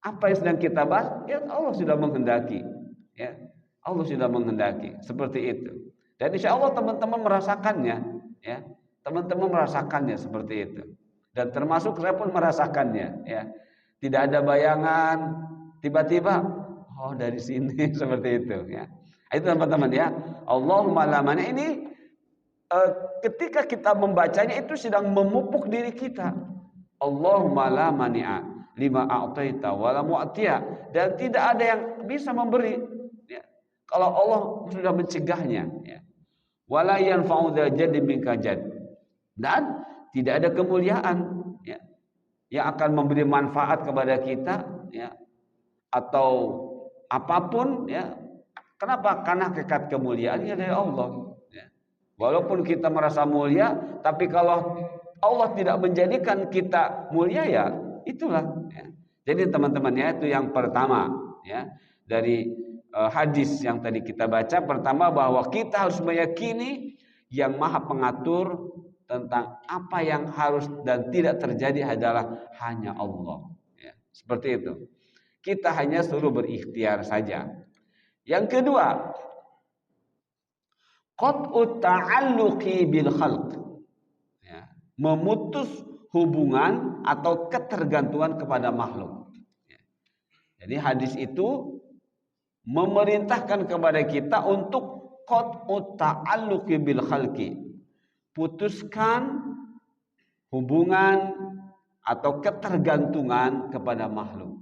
apa yang sedang kita bahas, ya Allah sudah menghendaki. Ya, Allah sudah menghendaki seperti itu. Dan insya Allah teman-teman merasakannya, ya, teman-teman merasakannya seperti itu. Dan termasuk saya pun merasakannya, ya. Tidak ada bayangan, tiba-tiba, oh dari sini seperti itu, ya. Itu teman-teman, ya. Allahumma la mani, ini ketika kita membacanya itu sedang memupuk diri kita. Allahumma la mani'a lima a'taita wa la mu'tiya, dan tidak ada yang bisa memberi. Kalau Allah sudah mencegahnya, ya. Wala yanfa'u dzal jaddi minka jad. Dan tidak ada kemuliaan, ya, yang akan memberi manfaat kepada kita, ya, atau apapun, ya. Kenapa? Karena hakikat kemuliaannya dari Allah, ya. Walaupun kita merasa mulia, tapi kalau Allah tidak menjadikan kita mulia, ya itulah, ya. Jadi teman-teman, ya, itu yang pertama, ya, dari hadis yang tadi kita baca. Pertama, bahwa kita harus meyakini yang Maha Pengatur tentang apa yang harus dan tidak terjadi adalah hanya Allah, ya, seperti itu. Kita hanya suruh berikhtiar saja. Yang kedua, qat'u ta'alluqi bil khalq, ya, memutus hubungan atau ketergantungan kepada makhluk, ya. Jadi hadis itu memerintahkan kepada kita untuk qat'u ta'alluqi bil khalqi, putuskan hubungan atau ketergantungan kepada makhluk.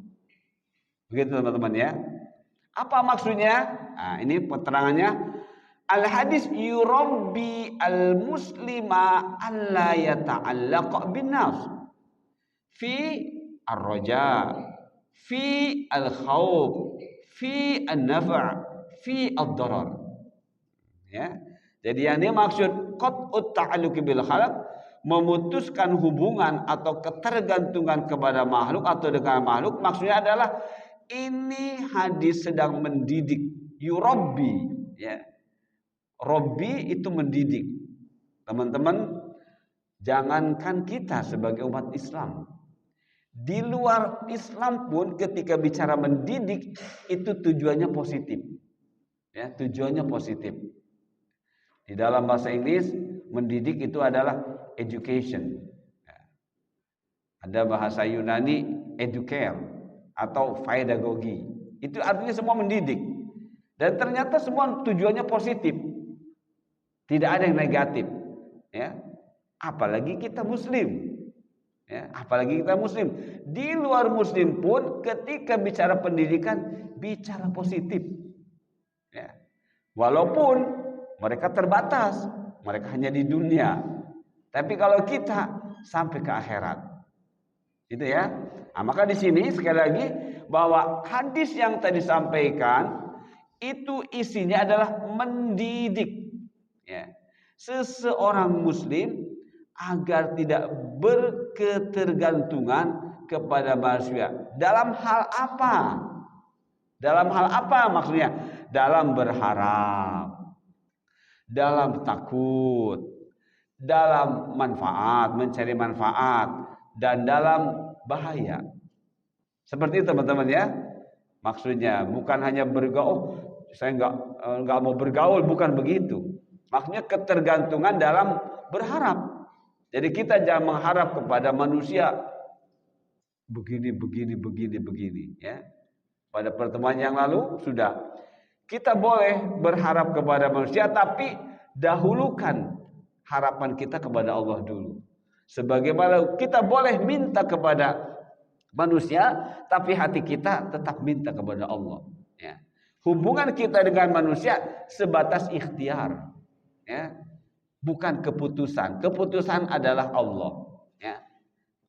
Begitu teman-teman, ya. Apa maksudnya? Nah, ini keterangannya. Al hadis yurabbi al muslima alla yata'allaqa bin nas fi ar-raja, fi al khawf, fi an-nafa', fi ad-darar. Ya. Jadi yang dimaksud qat'ut ta'alluqi bil khalq, memutuskan hubungan atau ketergantungan kepada makhluk atau dengan makhluk, maksudnya adalah ini hadis sedang mendidik, yurabbi, ya. Robbi itu mendidik. Teman-teman, jangankan kita sebagai umat Islam, di luar Islam pun ketika bicara mendidik itu tujuannya positif. Ya, tujuannya positif. Di dalam bahasa Inggris, mendidik itu adalah education. Ada bahasa Yunani educare atau pedagogi. Itu artinya semua mendidik. Dan ternyata semua tujuannya positif. Tidak ada yang negatif. Ya. Apalagi kita muslim. Ya, apalagi kita muslim. Di luar muslim pun ketika bicara pendidikan bicara positif. Ya. Walaupun mereka terbatas, mereka hanya di dunia. Tapi kalau kita sampai ke akhirat. Itu ya. Nah, maka di sini sekali lagi bahwa hadis yang tadi disampaikan itu isinya adalah mendidik. Ya. Seseorang muslim agar tidak berketergantungan kepada manusia. Dalam hal apa? Dalam hal apa maksudnya? Dalam berharap, dalam takut, dalam manfaat, mencari manfaat, dan dalam bahaya. Seperti itu teman-teman ya. Maksudnya bukan hanya bergaul, saya nggak mau bergaul, bukan begitu. Maksudnya ketergantungan dalam berharap. Jadi kita jangan mengharap kepada manusia begini ya. Pada pertemuan yang lalu sudah kita boleh berharap kepada manusia, tapi dahulukan harapan kita kepada Allah dulu. Sebagaimana kita boleh minta kepada manusia, tapi hati kita tetap minta kepada Allah. Ya. Hubungan kita dengan manusia sebatas ikhtiar. Ya. Bukan keputusan. Keputusan adalah Allah. Ya.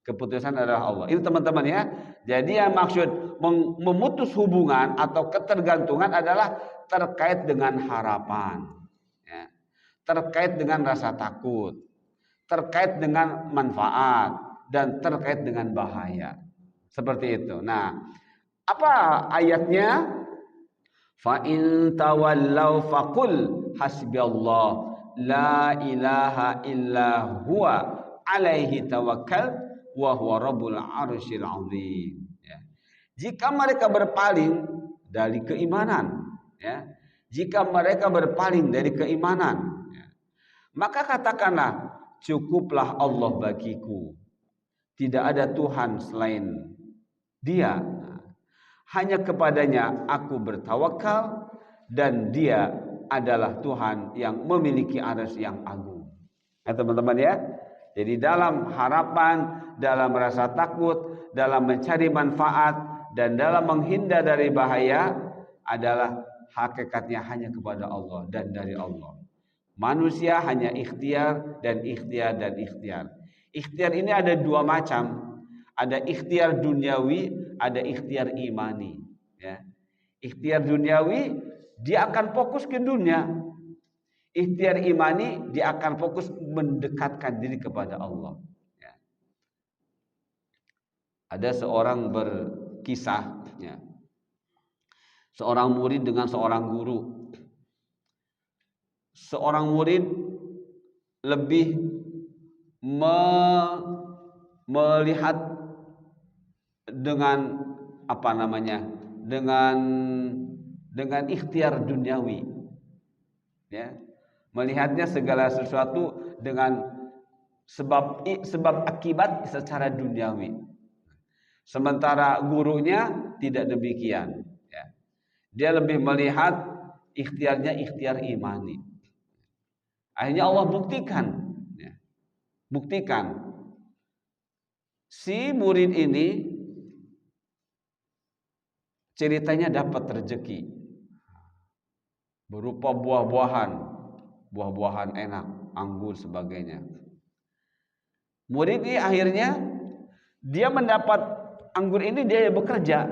Keputusan adalah Allah. Itu teman-teman ya. Jadi yang maksud memutus hubungan atau ketergantungan adalah terkait dengan harapan. Ya. Terkait dengan rasa takut. Terkait dengan manfaat. Dan terkait dengan bahaya. Seperti itu. Nah, apa ayatnya? Fa in tawallaw faqul hasbiyallah la ilaha illa huwa alaihi tawakkal wa huwa rabbul arsyil azim. Ya. Jika mereka berpaling dari keimanan, ya. Jika mereka berpaling dari keimanan, ya. Maka katakanlah, cukuplah Allah bagiku. Tidak ada Tuhan selain Dia. Hanya kepadanya aku bertawakal dan Dia adalah Tuhan yang memiliki arsy yang agung. Nah, teman-teman ya. Jadi dalam harapan, dalam rasa takut, dalam mencari manfaat dan dalam menghindar dari bahaya adalah hakikatnya hanya kepada Allah dan dari Allah. Manusia hanya ikhtiar dan ikhtiar dan ikhtiar. Ikhtiar ini ada dua macam. Ada ikhtiar duniawi, ada ikhtiar imani. Ya. Ikhtiar duniawi, dia akan fokus ke dunia. Ikhtiar imani, dia akan fokus mendekatkan diri kepada Allah. Ya. Ada seorang berkisah, ya. Seorang murid dengan seorang guru. Seorang murid lebih melihat dengan apa namanya, dengan ikhtiar duniawi, ya, melihatnya segala sesuatu dengan sebab akibat secara duniawi. Sementara gurunya tidak demikian, ya. Dia lebih melihat ikhtiarnya ikhtiar imani. Akhirnya Allah buktikan, ya. Buktikan si murid ini ceritanya dapat rezeki berupa buah-buahan enak, anggur sebagainya. Murid ini akhirnya dia mendapat anggur ini, dia bekerja,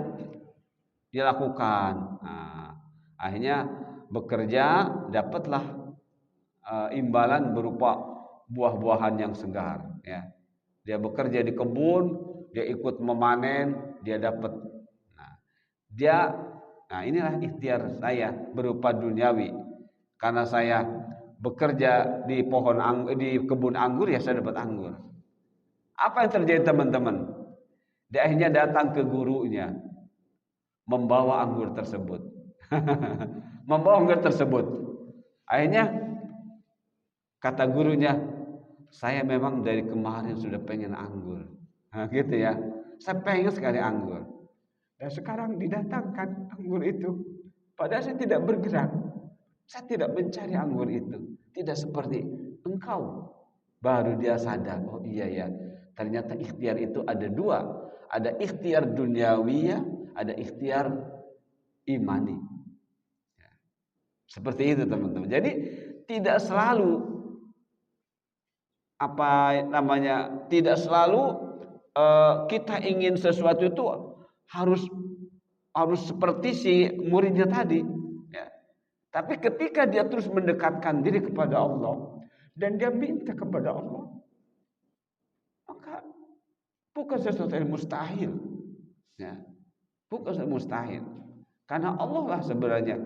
dia lakukan. Nah, akhirnya bekerja, dapatlah imbalan berupa buah-buahan yang segar. Ya. Dia bekerja di kebun, dia ikut memanen, dia dapat. Dia, nah inilah ikhtiar saya berupa duniawi. Karena saya bekerja di di kebun anggur, ya saya dapat anggur. Apa yang terjadi teman-teman? Dia akhirnya datang ke gurunya, membawa anggur tersebut. Membawa anggur tersebut. Akhirnya kata gurunya, saya memang dari kemarin sudah pengen anggur. Nah, gitu ya. Saya pengen sekali anggur. Dan sekarang didatangkan anggur itu. Padahal saya tidak bergerak. Saya tidak mencari anggur itu. Tidak seperti engkau. Baru dia sadar, oh iya ya. Ternyata ikhtiar itu ada dua. Ada ikhtiar duniawiyah, ada ikhtiar imani. Seperti itu teman-teman. Jadi tidak selalu tidak selalu kita ingin sesuatu itu harus seperti si muridnya tadi, ya. Tapi ketika dia terus mendekatkan diri kepada Allah dan dia minta kepada Allah, maka bukan sesuatu yang mustahil, ya. Bukan sesuatu yang mustahil, karena Allah lah sebenarnya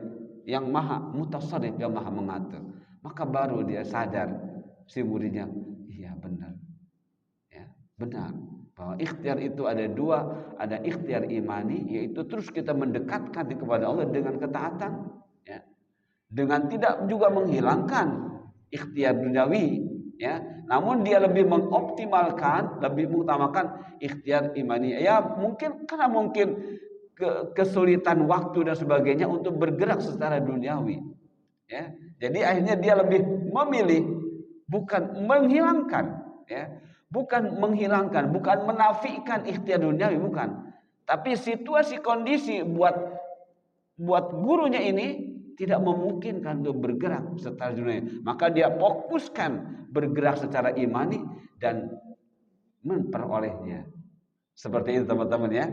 yang maha mutasarrif, yang maha mengatur. Maka baru dia sadar, si muridnya, iya benar, ya benar, bahwa ikhtiar itu ada dua. Ada ikhtiar imani, yaitu terus kita mendekatkan kepada Allah dengan ketaatan, ya, dengan tidak juga menghilangkan ikhtiar duniawi, ya, namun dia lebih mengoptimalkan, lebih mengutamakan ikhtiar imani. Ya mungkin karena kesulitan waktu dan sebagainya untuk bergerak secara duniawi, ya. Jadi akhirnya dia lebih memilih bukan menghilangkan, ya, bukan menghilangkan, bukan menafikan ikhtiar duniawi, bukan. Tapi situasi kondisi buat gurunya ini tidak memungkinkan untuk bergerak secara duniawi. Maka dia fokuskan bergerak secara imani dan memperolehnya. Seperti itu teman-teman, ya.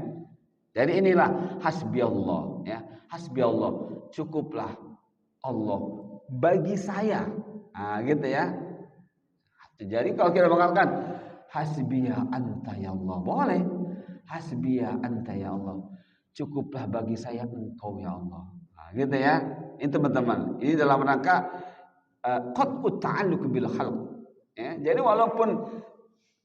Jadi inilah hasbi Allah, ya. Hasbi Allah, cukuplah Allah bagi saya. Nah, gitu ya. Jadi kalau kita mengatakan hasbiya anta ya Allah, boleh. Hasbiya anta ya Allah, cukuplah bagi saya engkau ya Allah. Nah, gitu ya. Ini teman-teman, ini dalam rangka qat'ut ta'alluq bil khalq, ya. Jadi walaupun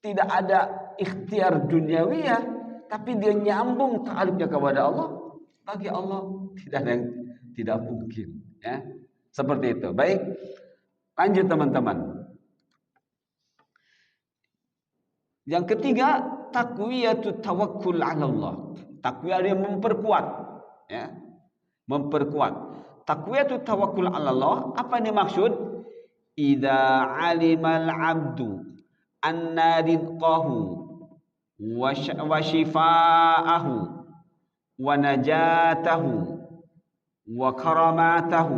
tidak ada ikhtiar duniawiyah, tapi dia nyambung ta'alluqnya kepada Allah, bagi Allah tidak ada yang tidak mungkin, ya. Seperti itu. Baik, lanjut teman-teman. Yang ketiga, taqwiyatut tawakkul 'ala Allah. Taqwiyah yang memperkuat, ya. Memperkuat. Taqwiyatut tawakkul 'ala Allah, apa ini maksud? Idza 'alimal 'abdu anna rizqahu wa shifaahu wa najatahu wa karamatahu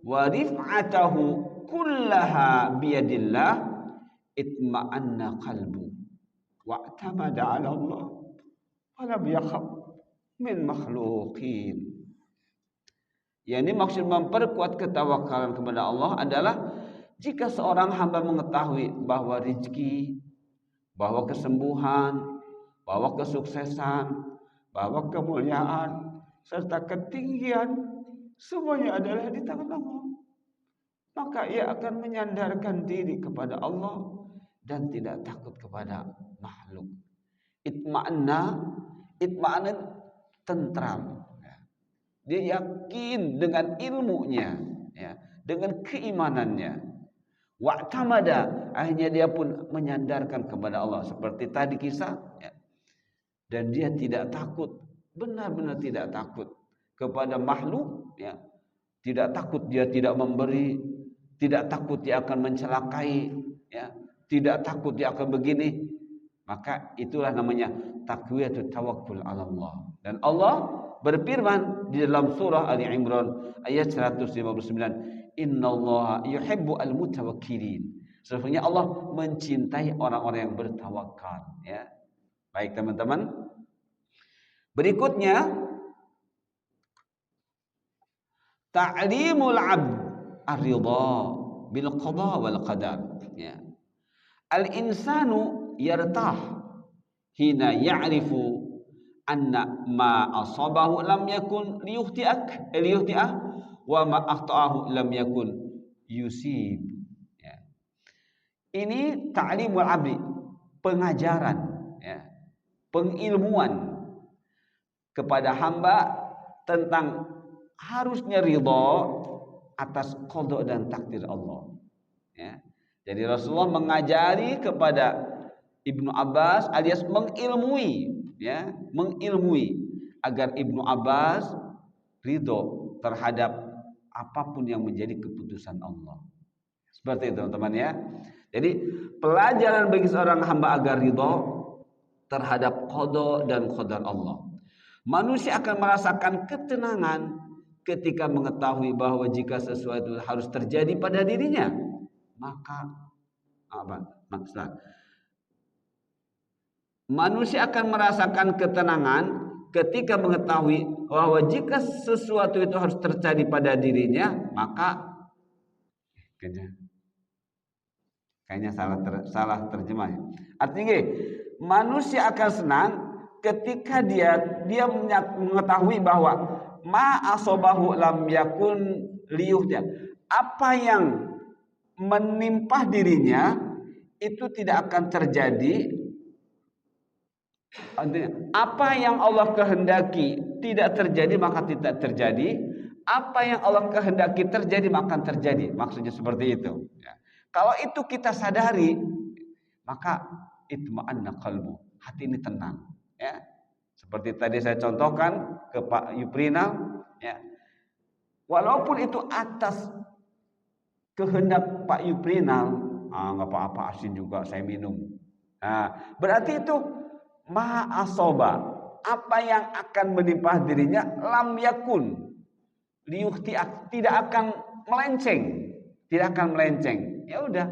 wa rif'atahu kullaha biyadillah, itma'anna qalbu wa'tamada 'ala Allah wa lam yakhaf min makhluqin. Ya, ini maksud memperkuat ketawakalan kepada Allah adalah jika seorang hamba mengetahui bahwa rezeki, bahwa kesembuhan, bahwa kesuksesan, bahwa kemuliaan serta ketinggian semuanya adalah di tangan Allah, maka ia akan menyandarkan diri kepada Allah dan tidak takut kepada makhluk. Itma'anna tentram. Dia yakin dengan ilmunya, ya, dengan keimanannya. Wa'tamada, akhirnya dia pun menyandarkan kepada Allah seperti tadi kisah, ya. Dan dia tidak takut, benar-benar tidak takut kepada makhluk, ya. Tidak takut dia tidak memberi, tidak takut dia akan mencelakai, ya. Tidak takut dia akan begini. Maka itulah namanya taqwiyatut tawakkul 'ala Allah. Dan Allah berfirman di dalam surah Ali Imran ayat 159, innallaha yuhibbu al-mutawakkilin. Sesungguhnya Allah mencintai orang-orang yang bertawakal, ya. Baik teman-teman. Berikutnya ta'limul 'abd ar-ridha bil qada wal qadar, ya. Al-insanu yartah hina ya'rifu anna ma asabahu lam yakun liyuhti'ah wa ma akhta'ahu lam yakun yusib. Ya. Ini ta'limul abdi, pengajaran, ya, pengilmuan kepada hamba tentang harusnya ridha atas qada dan takdir Allah. Ya. Jadi Rasulullah mengajari kepada Ibnu Abbas alias mengilmui, ya, mengilmui agar Ibnu Abbas ridho terhadap apapun yang menjadi keputusan Allah. Seperti itu teman-teman ya. Jadi pelajaran bagi seorang hamba agar ridho terhadap qada dan qadar Allah. Manusia akan merasakan ketenangan ketika mengetahui bahwa jika sesuatu harus terjadi pada dirinya, maka manusia akan merasakan ketenangan ketika mengetahui bahwa jika sesuatu itu harus terjadi pada dirinya, maka kayaknya salah terjemah. Artinya manusia akan senang ketika dia mengetahui bahwa ma asobahu lam yakun liyuhti'ah, apa yang menimpa dirinya itu tidak akan terjadi. Apa yang Allah kehendaki tidak terjadi maka tidak terjadi. Apa yang Allah kehendaki terjadi maka terjadi. Maksudnya seperti itu. Ya. Kalau itu kita sadari, maka itma'anna qalbu, hati ini tenang. Ya. Seperti tadi saya contohkan ke Pak Yuprinal, ya. Walaupun itu atas kehendak Pak Yuprinal, nggak apa-apa, asin juga saya minum. Nah, berarti itu ma'asoba, apa yang akan menimpa dirinya lam yakun liyuhti'ah, tidak akan melenceng, tidak akan melenceng. Ya udah.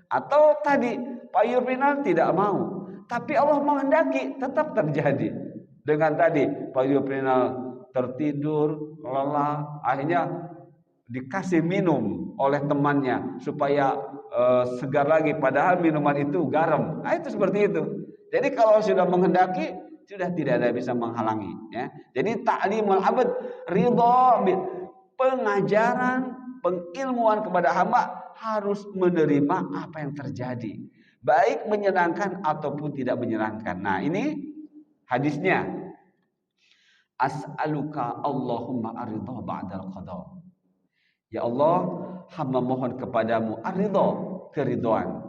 Atau tadi Pak Yuprinal tidak mau, tapi Allah menghendaki tetap terjadi. Dengan tadi Pak Yuprinal tertidur, lelah, akhirnya dikasih minum oleh temannya supaya segar lagi, padahal minuman itu garam. Nah, itu seperti itu. Jadi kalau sudah menghendaki, sudah tidak ada bisa menghalangi, ya. Jadi ta'limul abd, ridha, pengajaran, pengilmuan kepada hamba harus menerima apa yang terjadi, baik menyenangkan ataupun tidak menyenangkan. Nah, ini hadisnya, as'aluka Allahumma aridha ba'dal qada. Ya Allah, hamba mohon kepadamu aridha, keridhaan.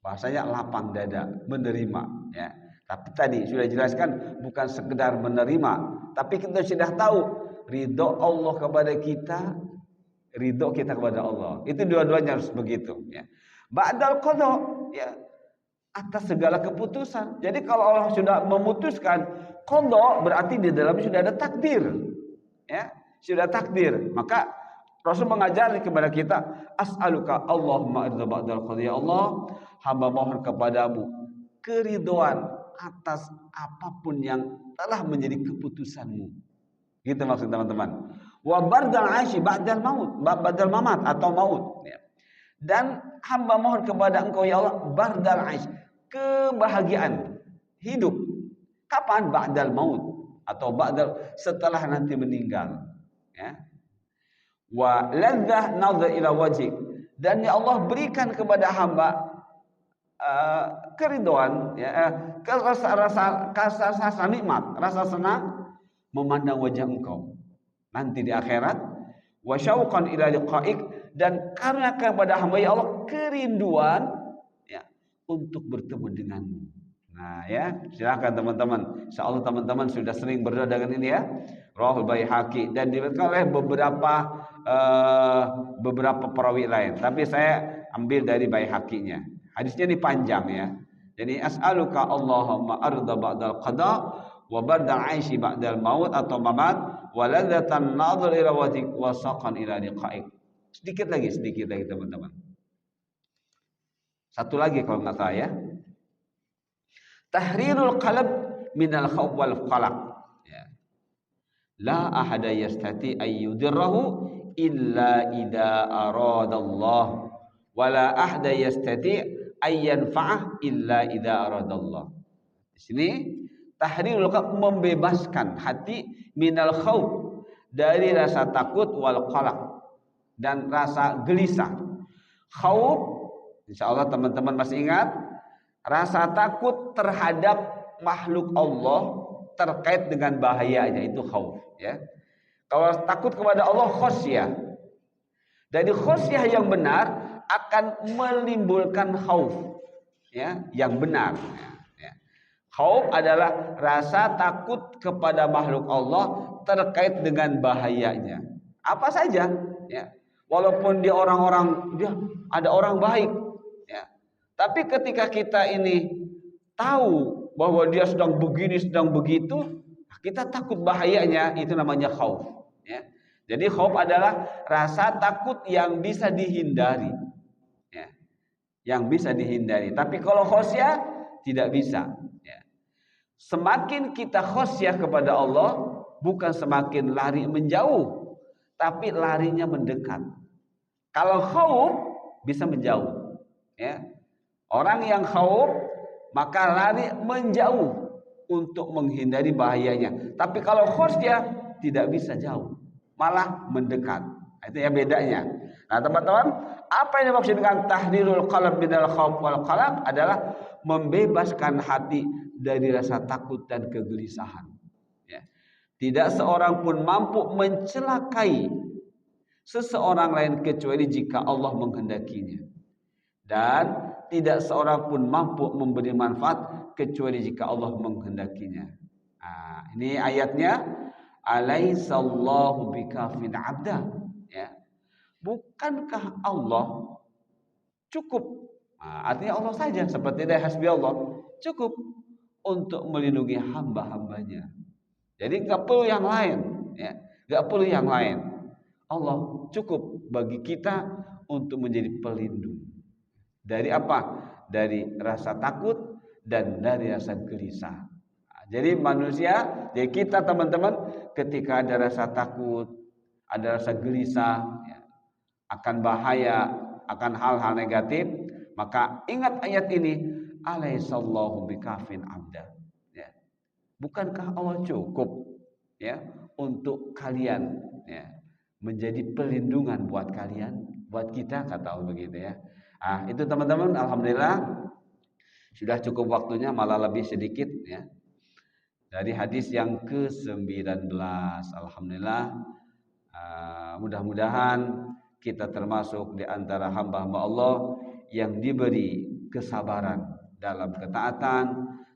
Bahasanya lapang dada, menerima, ya. Tapi tadi sudah jelaskan bukan sekedar menerima, tapi kita sudah tahu ridho Allah kepada kita, ridho kita kepada Allah. Itu dua-duanya harus begitu, ya. Ba'dal qada, ya, atas segala keputusan. Jadi kalau Allah sudah memutuskan qada, berarti di dalamnya sudah ada takdir. Ya, sudah takdir. Maka Rasul mengajari kepada kita, as'aluka Allahumma aridha ba'dal qada. Ya Allah, hamba mohon kepadamu keridhaan atas apapun yang telah menjadi keputusanmu. Gitu maksud teman-teman. Wa bardal 'aisy ba'dal maut, ba'dal mamat atau maut, ya. Dan hamba mohon kepada Engkau ya Allah bardal 'aisy, kebahagiaan hidup. Kapan? Ba'dal maut atau ba'dal, setelah nanti meninggal, ya. Wa ladzah nadhar ila wajhik, dan ya Allah berikan kepada hamba keridhaan, ya, rasa nikmat, rasa senang memandang wajah Engkau nanti di akhirat. Wa syauqan ila liqa'ik, dan karena kepada hamba ya Allah kerinduan, ya, untuk bertemu denganmu. Nah, ya, silakan teman-teman. Insyaallah teman-teman sudah sering berdoa dengan ini, ya. Rawahul Baihaqi, dan diriwayatkan oleh beberapa perawi lain. Tapi saya ambil dari Baihaqinya. Hadisnya ini panjang, ya. Jadi as'aluka Allahumma arda ba'dal qada wa bardal 'aisy ba'dal maut atau mamat wa ladzatan nadhar ila wajhik wa saqan ila liqa'ik. Sedikit lagi teman-teman. Satu lagi kalau enggak salah, ya. Tahrirul qalb minal khawf wal qalaq. Ya. La ahada yastati ay yudirrahu illa idza aradallah wa la ahada yastati ay yanfa'ah illa idza aradallah. Di sini Tahrirul qalb, membebaskan hati minal khauf, dari rasa takut, wal qalaq, dan rasa gelisah. Khauf, insyaallah teman-teman masih ingat, rasa takut terhadap makhluk Allah terkait dengan bahayanya, itu khauf ya. Kalau takut kepada Allah khosyah. Dari khosyah yang benar akan menimbulkan khauf ya, yang benar ya. Khauf adalah rasa takut kepada makhluk Allah terkait dengan bahayanya. Apa saja ya. Walaupun dia ada orang baik ya. Tapi ketika kita ini tahu bahwa dia sedang begini, sedang begitu, kita takut bahayanya, itu namanya khauf ya. Jadi khauf adalah rasa takut yang bisa dihindari ya. Yang bisa dihindari. Tapi kalau khosyah tidak bisa ya. Semakin kita khosyah kepada Allah, bukan semakin lari menjauh, tapi larinya mendekat. Kalau khauf bisa menjauh ya. Orang yang khauf maka lari menjauh untuk menghindari bahayanya. Tapi kalau khosyah tidak bisa jauh, malah mendekat. Itu ya bedanya. Nah teman-teman, apa yang dimaksud dengan tahrirul qalb minal khauf wal qalaq adalah membebaskan hati dari rasa takut dan kegelisahan ya. Tidak seorang pun mampu mencelakai seseorang lain kecuali jika Allah menghendakinya, dan tidak seorang pun mampu memberi manfaat kecuali jika Allah menghendakinya. Nah, ini ayatnya, alaisallahu bikafin abda ya. Bukankah Allah cukup, nah, artinya Allah saja, seperti dari hasbi Allah, cukup untuk melindungi hamba-hambanya. Jadi nggak perlu yang lain ya, nggak perlu yang lain. Allah cukup bagi kita untuk menjadi pelindung. Dari apa? Dari rasa takut dan dari rasa gelisah. Nah, jadi manusia, jadi kita teman-teman, ketika ada rasa takut, ada rasa gelisah ya, akan bahaya, akan hal-hal negatif, maka ingat ayat ini, alaihissallahu bikafin abda ya. Bukankah Allah cukup ya untuk kalian ya, menjadi perlindungan buat kalian, buat kita, kata Allah begitu ya. Ah, itu teman-teman, alhamdulillah sudah cukup waktunya, malah lebih sedikit ya. Dari hadis yang ke-19, alhamdulillah, mudah-mudahan kita termasuk di antara hamba-hamba Allah yang diberi kesabaran dalam ketaatan,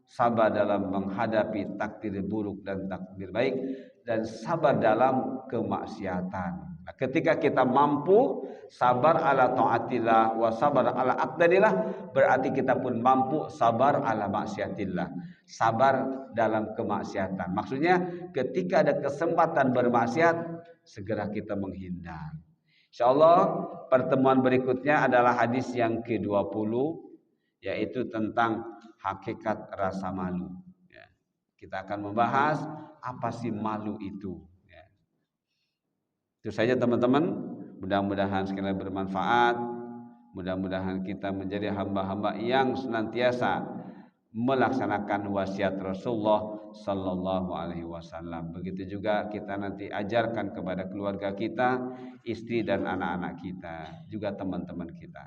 sabar dalam menghadapi takdir buruk dan takdir baik, dan sabar dalam kemaksiatan. Nah, ketika kita mampu sabar ala taatillah wa sabar ala aqdarillah, berarti kita pun mampu sabar ala maksiatillah, sabar dalam kemaksiatan. Maksudnya ketika ada kesempatan bermaksiat, segera kita menghindar. Insyaallah pertemuan berikutnya adalah hadis yang ke-20, yaitu tentang hakikat rasa malu ya. Kita akan membahas apa sih malu itu ya. Itu saja teman-teman, mudah-mudahan sekali bermanfaat, mudah-mudahan kita menjadi hamba-hamba yang senantiasa melaksanakan wasiat Rasulullah sallallahu alaihi wasallam. Begitu juga kita nanti ajarkan kepada keluarga kita, istri dan anak-anak kita, juga teman-teman kita.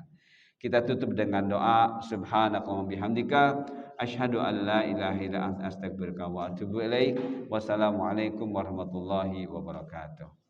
Kita tutup dengan doa, subhanakallahumma bihamdika asyhadu an la ilaha illa anta astaghfiruka wa atubu ilaik. Wassalamualaikum warahmatullahi wabarakatuh.